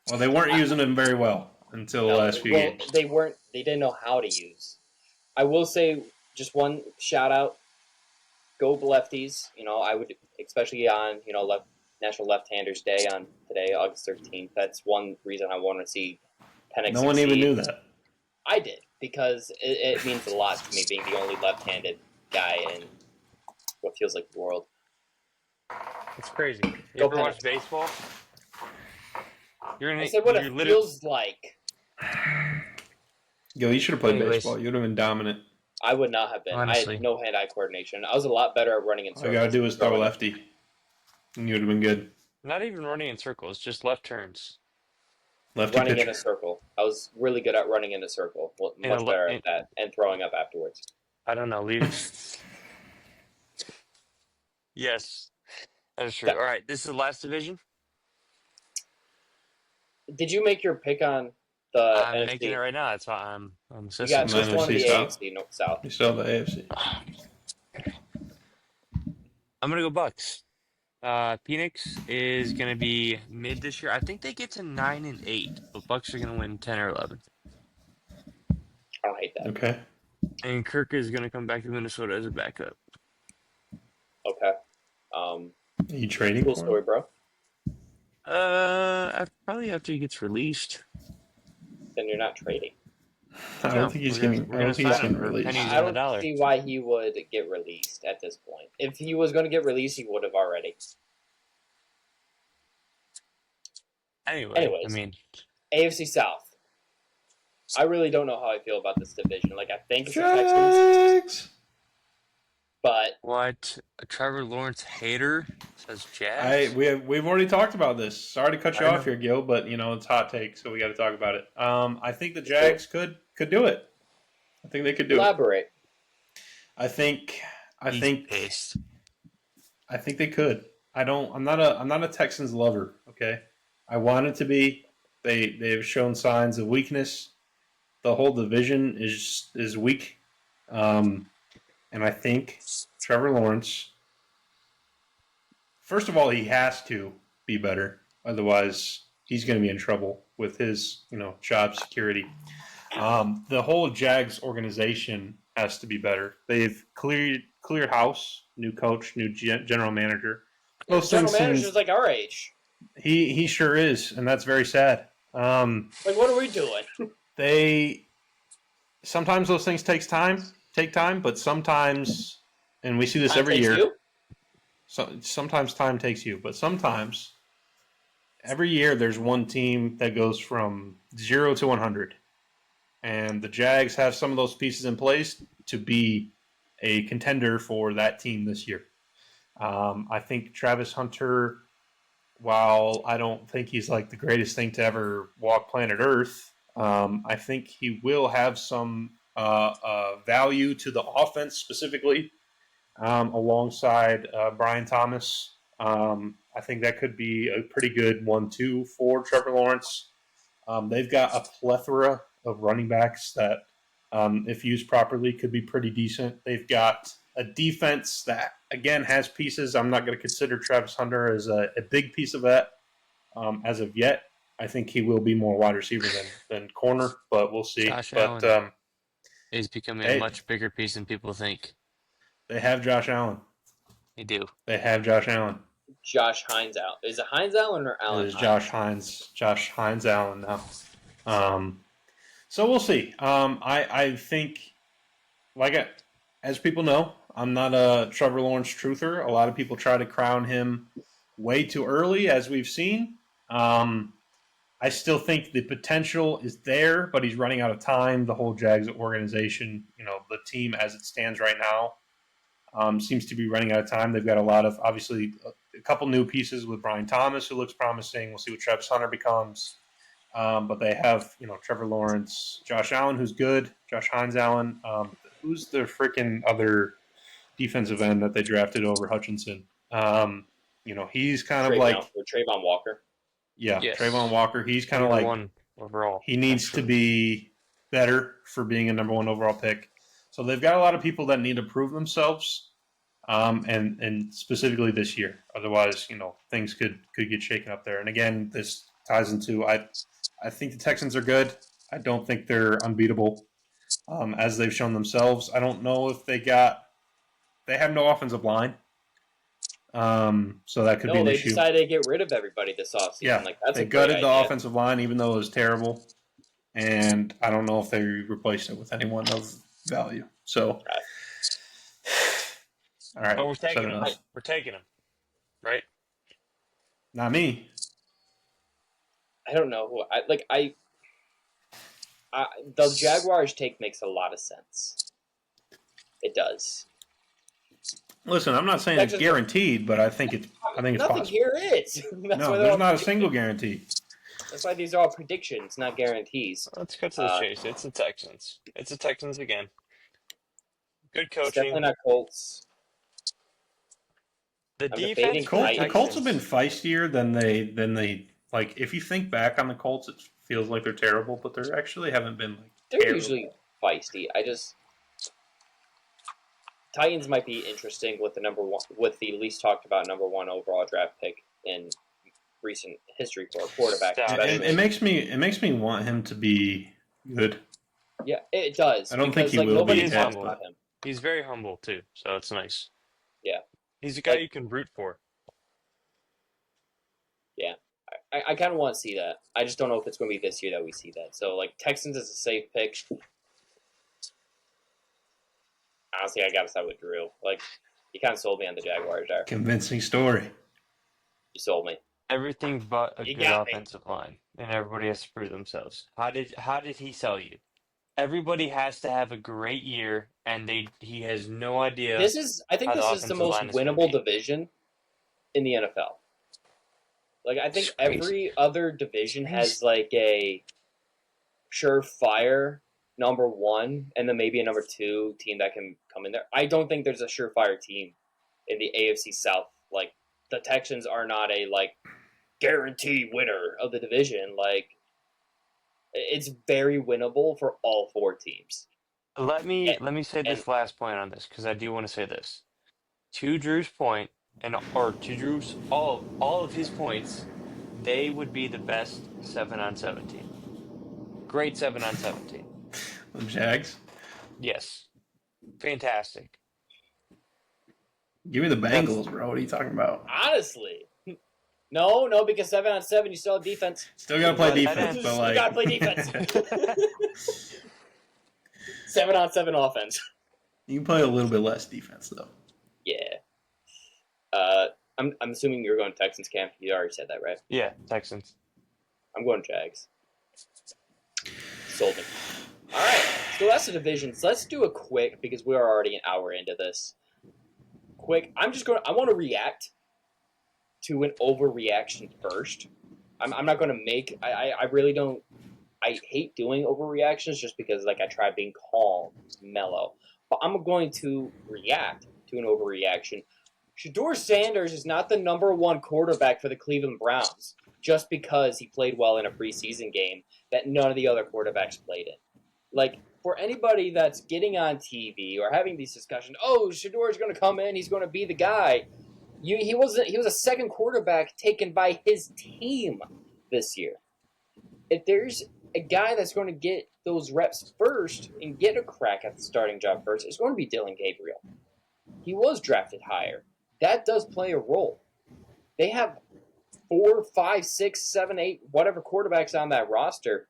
Well, they weren't using him very well until the last few games. They weren't. They didn't know how to use. I will say just one shout out. Go lefties. I would especially on left National Left-Handers Day on today, August 13th. That's one reason I want to see Penix No one succeed. even knew that. I did, because it means a lot to me being the only left-handed guy in what feels like the world. It's crazy. You Go ever watch Penix. baseball? I said what it feels like. Yo, you should have played Anyways. baseball. You would have been dominant. I would not have been. I Honestly. had no hand-eye coordination. I was a lot better at running in All circles. you gotta do is throw growing up. lefty, and you would have been good. Not even running in circles, just left turns. Lefty Running pitcher. in a circle. I was really good at running in a circle. Well, In a much le- better in- at that, and throwing up afterwards. I don't know. Leave. Yes, that is true. That- All right, this is the last division. Did you make your pick on the I'm NFC? making it right now. That's why I'm You assisting. got From which one in the NFC South? AFC South? You still have the AFC. I'm gonna go Bucks. Phoenix is gonna be mid this year. I think they get to 9-8, but Bucks are gonna win 10 or 11. I don't hate that. Okay. And Kirk is gonna come back to Minnesota as a backup. Okay. Are you trading Cool for story, him? bro. Probably after he gets released. Then you're not trading. I don't think he's we're gonna- getting. we're I don't gonna think he's sign him getting for released. pennies I on the don't dollar. see why he would get released at this point. If he was going to get released, he would have already. Anyway, Anyways. I mean, AFC South. I really don't know how I feel about this division. Like, I think it's the Texans, Jags. but what? A Trevor Lawrence hater says Jags? We've already talked about this. Sorry to cut you I off know. here, Gil, but it's hot take, so we got to talk about it. I think the Jags could do it. I think they could do it. elaborate. I think Pissed. I think they could. I'm not a Texans lover. Okay, I want it to be. They've shown signs of weakness. The whole division is weak, and I think Trevor Lawrence. First of all, he has to be better. Otherwise, he's going to be in trouble with his job security. The whole Jags organization has to be better. They've cleared house, new coach, new general manager. Those General things manager's seem- like our age. he sure is, and that's very sad. Like, what are we doing? Sometimes those things take time, but sometimes, and we see this Time every takes year. you? So sometimes time takes you, but sometimes every year there's one team that goes from 0 to 100, and the Jags have some of those pieces in place to be a contender for that team this year. I think Travis Hunter, while I don't think he's like the greatest thing to ever walk planet Earth, I think he will have some value to the offense specifically. Alongside Brian Thomas. I think that could be a pretty good 1-2 for Trevor Lawrence. They've got a plethora of running backs that, if used properly, could be pretty decent. They've got a defense that, again, has pieces. I'm not going to consider Travis Hunter as a big piece of that as of yet. I think he will be more wide receiver than corner, but we'll see. Josh But Allen is becoming a much bigger piece than people think. they have Josh Allen. They do. They have Josh Allen. Josh Hines out. Is it Hines Allen or Allen? It is Josh Hines Allen now. So we'll see. I think, as people know, I'm not a Trevor Lawrence truther. A lot of people try to crown him way too early, as we've seen. I still think the potential is there, but he's running out of time. The whole Jags organization, the team as it stands right now, seems to be running out of time. They've got obviously a couple new pieces with Brian Thomas, who looks promising. We'll see what Travis Hunter becomes. But they have, Trevor Lawrence, Josh Allen, who's good, Josh Hines Allen. Who's the freaking other defensive end that they drafted over Hutchinson? He's kind of like Trayvon Walker. Yeah, Yes. Trayvon Walker. He's kind of Number like one overall. he needs to be better for being a number one overall pick. So they've got a lot of people that need to prove themselves, and specifically this year. Otherwise, things could get shaken up there. And again, this ties into I think the Texans are good. I don't think they're unbeatable, as they've shown themselves. I don't know if they have no offensive line. So that could be No, an they issue. decided to get rid of everybody this offseason. Yeah, Like, that's they a great gutted the idea. offensive line, even though it was terrible. And I don't know if they replaced it with anyone of value. So, all right. But we're taking him. else. We're taking him, right? Not me. I don't know who the Jaguars take makes a lot of sense. It does. Listen, I'm not saying it's guaranteed, but I think it's Nothing possible. here is. No, there's not a single guarantee. That's why these are all predictions, not guarantees. Let's cut to the chase. It's the Texans. It's the Texans again. Good It's coaching. definitely not Colts. The I'm defense. The Colts have been feistier than they like. If you think back on the Colts, it feels like they're terrible, but they actually haven't been like. They're terrible. usually feisty. Titans might be interesting with the least talked about number 1 overall draft pick in recent history for a quarterback. It makes me want him to be good. Yeah, it does. I don't think he will nobody be. talks about him. He's very humble too, so it's nice. Yeah, he's a guy you can root for. Yeah, I kind of want to see that. I just don't know if it's going to be this year that we see that. So, Texans is a safe pick. Honestly, I got to side with Drew. You kind of sold me on the Jaguars there. Convincing story. You sold me. Everything but a good offensive line, and everybody has to prove themselves. How did he sell you? Everybody has to have a great year, and he has no idea. I think this is the most winnable division in the NFL. I think every other division has a surefire number 1, and then maybe a number 2 team that can come in there. I don't think there's a surefire team in the AFC South. The Texans are not a guarantee winner of the division. It's very winnable for all 4 teams. Let me say this last point on this, because I do want to say this. To Drew's point, to Drew's all of his points, they would be the best 7-on-7 team. Great 7-on-7 team. The Jags? Yes. Fantastic. Give me the Bengals, bro. What are you talking about? Honestly. No, because 7-on-7, you still have defense. Still got to play defense, but You got to play defense. 7-on-7 offense. You can play a little bit less defense, though. Yeah. I'm assuming you're going Texans camp. You already said that, right? Yeah, Texans. I'm going Jags. Sold me. All right, so that's the divisions. Let's do a quick, because we are already an hour into this. Quick, I want to react to an overreaction first. I'm not going to make, I really don't, I hate doing overreactions just because I try being calm, mellow. But I'm going to react to an overreaction. Shedeur Sanders is not the number 1 quarterback for the Cleveland Browns just because he played well in a preseason game that none of the other quarterbacks played in. For anybody that's getting on TV or having these discussions, Shedeur is going to come in, he's going to be the guy. He was a second quarterback taken by his team this year. If there's a guy that's going to get those reps first and get a crack at the starting job first, it's going to be Dillon Gabriel. He was drafted higher. That does play a role. They have 4, 5, 6, 7, 8, whatever quarterbacks on that roster.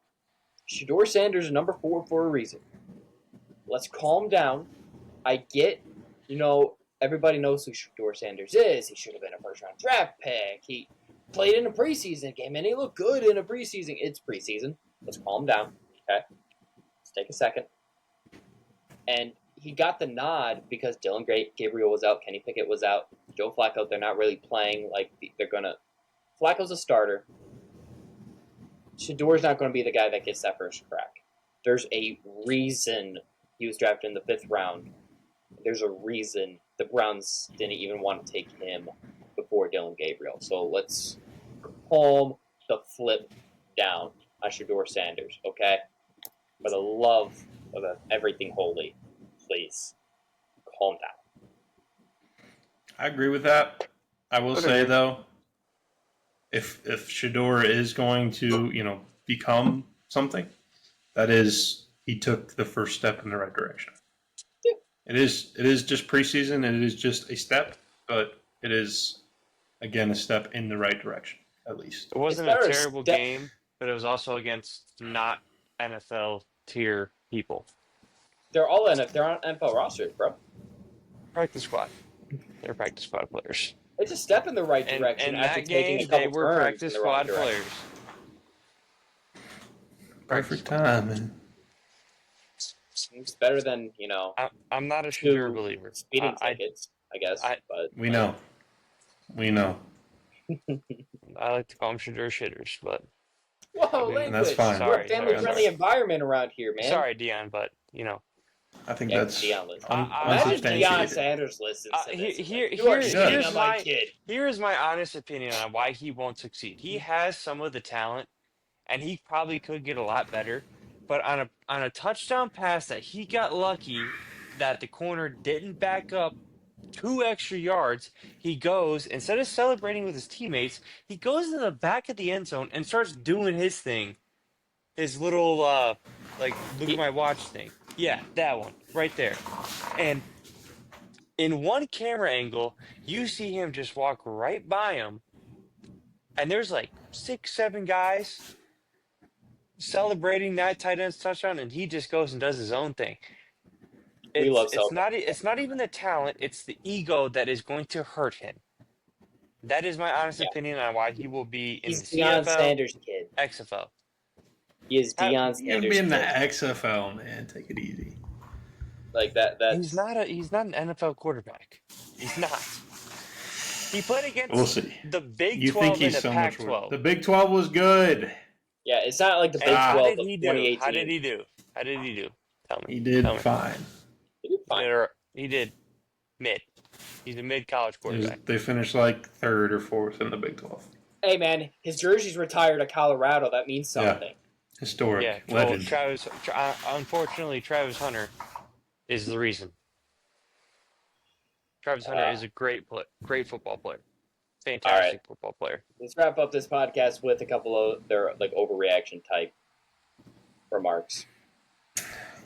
Shedeur Sanders is number 4 for a reason. Let's calm down. I get, everybody knows who Shedeur Sanders is. He should have been a first-round draft pick. He played in a preseason game, and he looked good in a preseason. It's preseason. Let's calm down, okay? Let's take a second. And he got the nod because Dillon Gabriel was out, Kenny Pickett was out, Joe Flacco, they're not really playing they're going to. Flacco's a starter. Shedeur's not going to be the guy that gets that first crack. There's a reason he was drafted in the 5th round. There's a reason the Browns didn't even want to take him before Dillon Gabriel. So let's calm the flip down on Shedeur Sanders, okay? For the love of everything holy, please calm down. I agree with that. I will say, though, if Shedeur is going to, become something, that is, he took the first step in the right direction. Yeah. It is just preseason, and it is just a step, but it is, again, a step in the right direction, at least. It wasn't It's a better terrible step- game, but it was also against not NFL tier people. They're all they're on NFL rosters, bro. Practice squad. They're practice squad players. It's a step in the right And direction in after that taking a game, they couple were turns practice in the wrong squad direction. players. Perfect timing. It's better than I'm not a two Shadur believer. speeding tickets, I guess. But We know. I like to call them Shadur shitters, but whoa, mean, language. and that's fine. We're a Sorry, family-friendly environment around here, man. sorry, Dion, but I think Yeah, that's Deion listens. I- Imagine Deion unsubstantiated. Sanders listens to this. here- You are here- shitting here's on my my- kid. here is my honest opinion on why he won't succeed. He has some of the talent, and he probably could get a lot better. But on a touchdown pass that he got lucky that the corner didn't back up 2 extra yards, he goes, instead of celebrating with his teammates, he goes in the back of the end zone and starts doing his thing. His little look at my watch thing. Yeah, that one right there. And in one camera angle, you see him just walk right by him, and there's like 6, 7 guys celebrating that tight end's touchdown, and he just goes and does his own thing. We love It's not even the talent; it's the ego that is going to hurt him. That is my honest opinion on why he will be in He's the Deion CFL, Sanders' kid. XFL. He is Deion You're gonna Sanders' be in the kid. XFL, man. Take it easy. Like that. He's not an NFL quarterback. He's not. He played against We'll see. the Big You 12 think and he's the so much Pac-12. worse? The Big 12 was good. Yeah, it's not like the Big And how 12 did of he do? 2018. How did he do? How did he do? Tell me. He did Tell me. fine. He did fine. He did mid. He's a mid college quarterback. They finished like 3rd or 4th in the Big 12. Hey, man, his jersey's retired to Colorado. That means something. Historic. Yeah, well, Legend. unfortunately, Travis Hunter is the reason. Travis Hunter is a great football player, fantastic football player. Let's wrap up this podcast with a couple of their overreaction type remarks.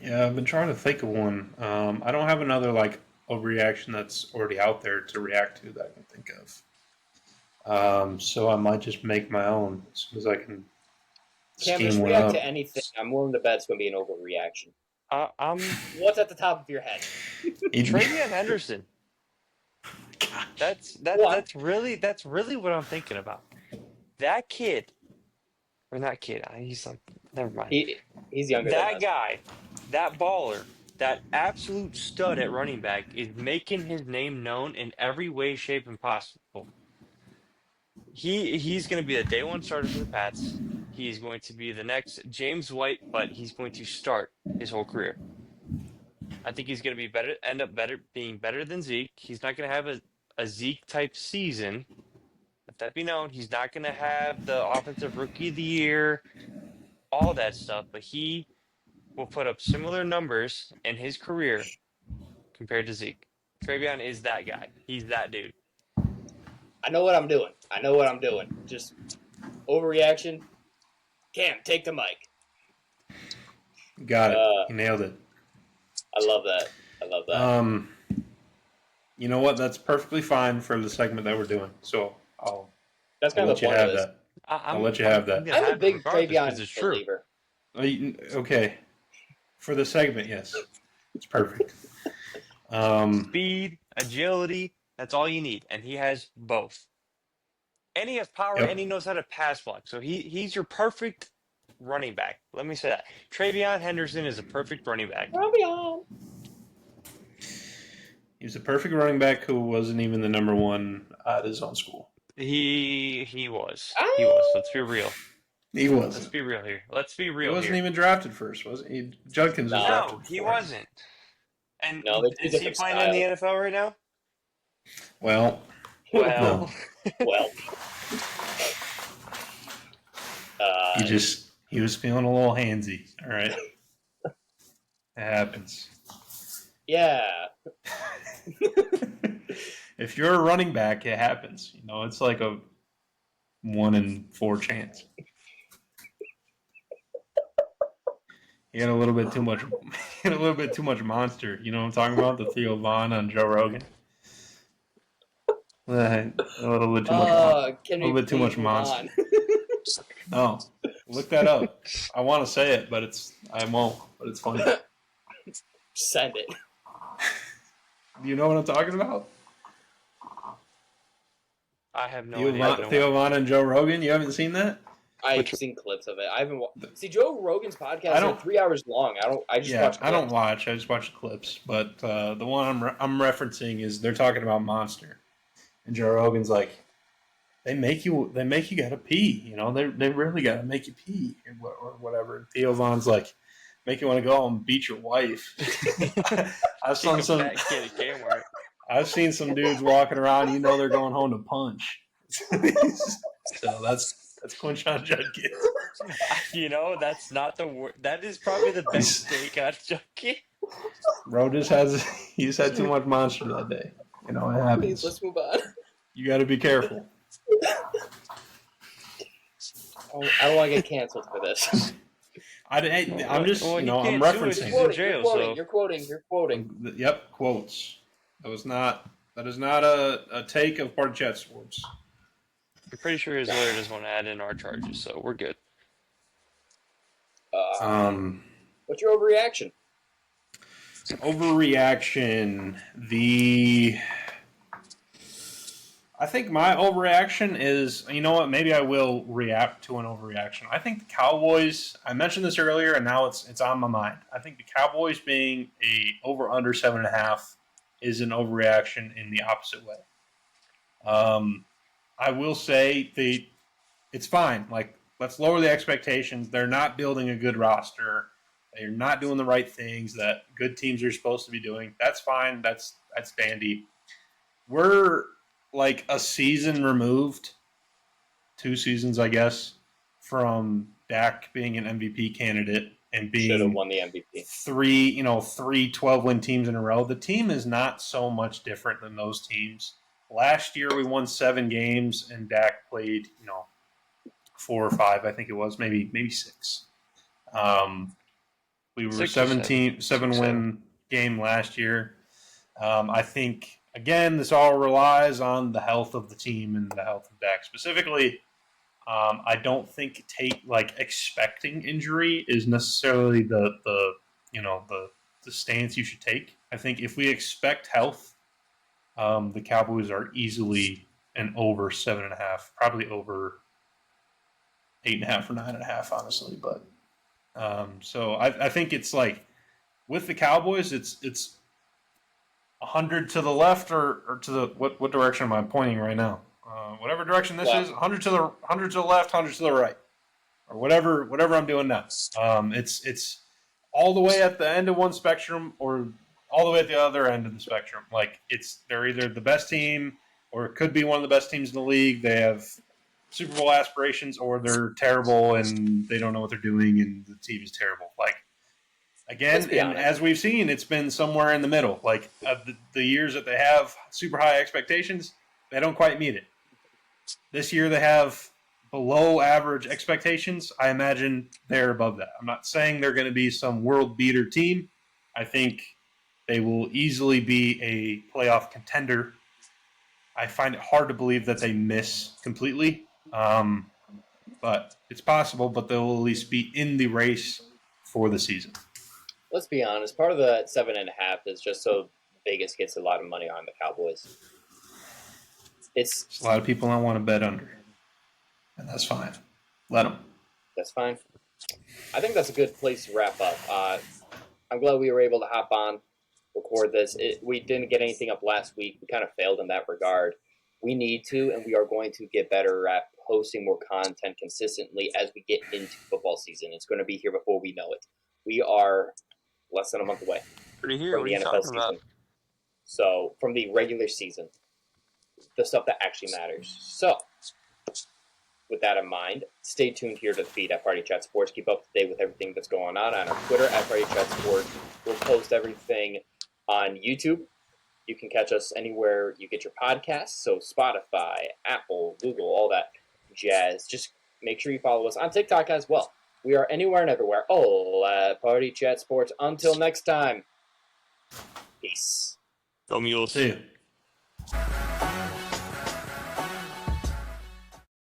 Yeah, I've been trying to think of one. I don't have another overreaction that's already out there to react to that I can think of. So I might just make my own as soon as I can Cam, just scheme one react up. to anything. I'm willing to bet it's going to be an overreaction. I'm What's at the top of your head? Travion Henderson. That's really what I'm thinking about. That kid, or not kid. He's like, never mind. He's younger than That us. guy, that baller, that absolute stud at running back is making his name known in every way, shape, and possible. He's going to be the day one starter for the Pats. He's going to be the next James White, but he's going to start his whole career. I think he's going to being better than Zeke. He's not going to have a Zeke type season. Let that be known. He's not going to have the offensive rookie of the year, all that stuff, but he will put up similar numbers in his career compared to Zeke. Travion is that guy. He's that dude. I know what I'm doing. Just overreaction. Cam, take the mic. Got it. You nailed it. I love that. You know what? That's perfectly fine for the segment that we're doing. So That's I'll kind of let the you point have of this. that. I'll let you have that. gonna I'm a have it big regardless, 'cause Travion it's true. believer. Okay. For the segment, yes. It's perfect. Speed, agility, that's all you need. And he has both. And he has power Yep. and he knows how to pass block. So he's your perfect running back. Let me say that. Travion Henderson is a perfect running back. Travion. He was a perfect running back who wasn't even the number one at his own school. He was. He was. Let's be real. He Let's wasn't. be real here. Let's be He real wasn't here. even drafted first, was he? Judkins was drafted. No, he before. wasn't. And No, they're two is he different playing in the NFL right now? Well, Well, Well. he was feeling a little handsy. All right, it happens. Yeah. If you're a running back, it happens. You know, it's like a 1 in 4 chance. He had a little bit too much. He had a little bit too much monster. You know what I'm talking about? The Theo Vaughn on Joe Rogan. A little bit too much. Can A little we bit too much please move monster. on? No, look that up. I want to say it, but I won't. But it's funny. Send it. Do you know what I'm talking about? I have no Theo idea. Von and Joe Rogan. You haven't seen that? I've seen clips of it. I haven't. See, Joe Rogan's podcast is 3 hours long. I just watch. Clips. I don't watch. I just watch clips. But the one I'm referencing is they're talking about Monster, and Joe Rogan's like, they make you gotta pee. You know, they really gotta make you pee or whatever. And Theo Von's like, make you want to go home and beat your wife. I've seen some dudes walking around. You know, they're going home to punch. So that's Quinshon Judkins. You know, that's not the word. That is probably the best take on Judkins. Bro he's had too much monster that day. You know, it happens. Please, let's move on. You got to be careful. I don't want to get canceled for this. I'm just, I'm referencing. You're quoting. Yep, quotes. That is not a take of Party Chat Sports. I'm pretty sure his lawyer doesn't want to add in our charges, so we're good. What's your overreaction? I think my overreaction is, you know what, maybe I will react to an overreaction. I think the Cowboys, I mentioned this earlier, and now it's on my mind. I think the Cowboys being a over-under 7.5 is an overreaction in the opposite way. I will say it's fine. Like, let's lower the expectations. They're not building a good roster. They're not doing the right things that good teams are supposed to be doing. That's fine. That's dandy. We're like a season removed, 2 seasons, I guess, from Dak being an MVP candidate and being should have won the MVP. Three 12-win teams in a row. The team is not so much different than those teams. Last year we won 7 games and Dak played, 4 or 5, I think it was, maybe 6. We were 7-win game last year. I think, again, this all relies on the health of the team and the health of Dak specifically. I don't think expecting injury is necessarily the stance you should take. I think if we expect health, the Cowboys are easily an over 7.5, probably over 8.5 or 9.5, honestly. But so I think it's like with the Cowboys, it's 100 to the left or to the what direction am I pointing right now? Whatever direction this is, 100 to the left, 100 to the right, or whatever I'm doing now. It's all the way at the end of one spectrum or all the way at the other end of the spectrum. Like they're either the best team or it could be one of the best teams in the league. They have Super Bowl aspirations, or they're terrible and they don't know what they're doing and the team is terrible. Like, again, and as we've seen, it's been somewhere in the middle. Like the years that they have super high expectations, they don't quite meet it. This year they have below average expectations. I imagine they're above that. I'm not saying they're going to be some world beater team. I think they will easily be a playoff contender. I find it hard to believe that they miss completely. But it's possible, but they'll at least be in the race for the season. Let's be honest. Part of the 7.5 is just so Vegas gets a lot of money on the Cowboys. It's a lot of people don't want to bet under, and that's fine. Let them. That's fine. I think that's a good place to wrap up. I'm glad we were able to hop on, record this. We didn't get anything up last week. We kind of failed in that regard. We need to, and we are going to get better at posting more content consistently as we get into football season. It's going to be here before we know it. We are less than a month away from the NFL season. So, from the regular season, the stuff that actually matters. So, with that in mind, stay tuned here to the feed at Party Chat Sports. Keep up to date with everything that's going on our Twitter at Party Chat Sports. We'll post everything on YouTube. You can catch us anywhere you get your podcasts, so Spotify, Apple, Google, all that jazz. Just make sure you follow us on TikTok as well. We are anywhere and everywhere. All at Party Chat Sports. Until next time, peace. Go Mules. See you.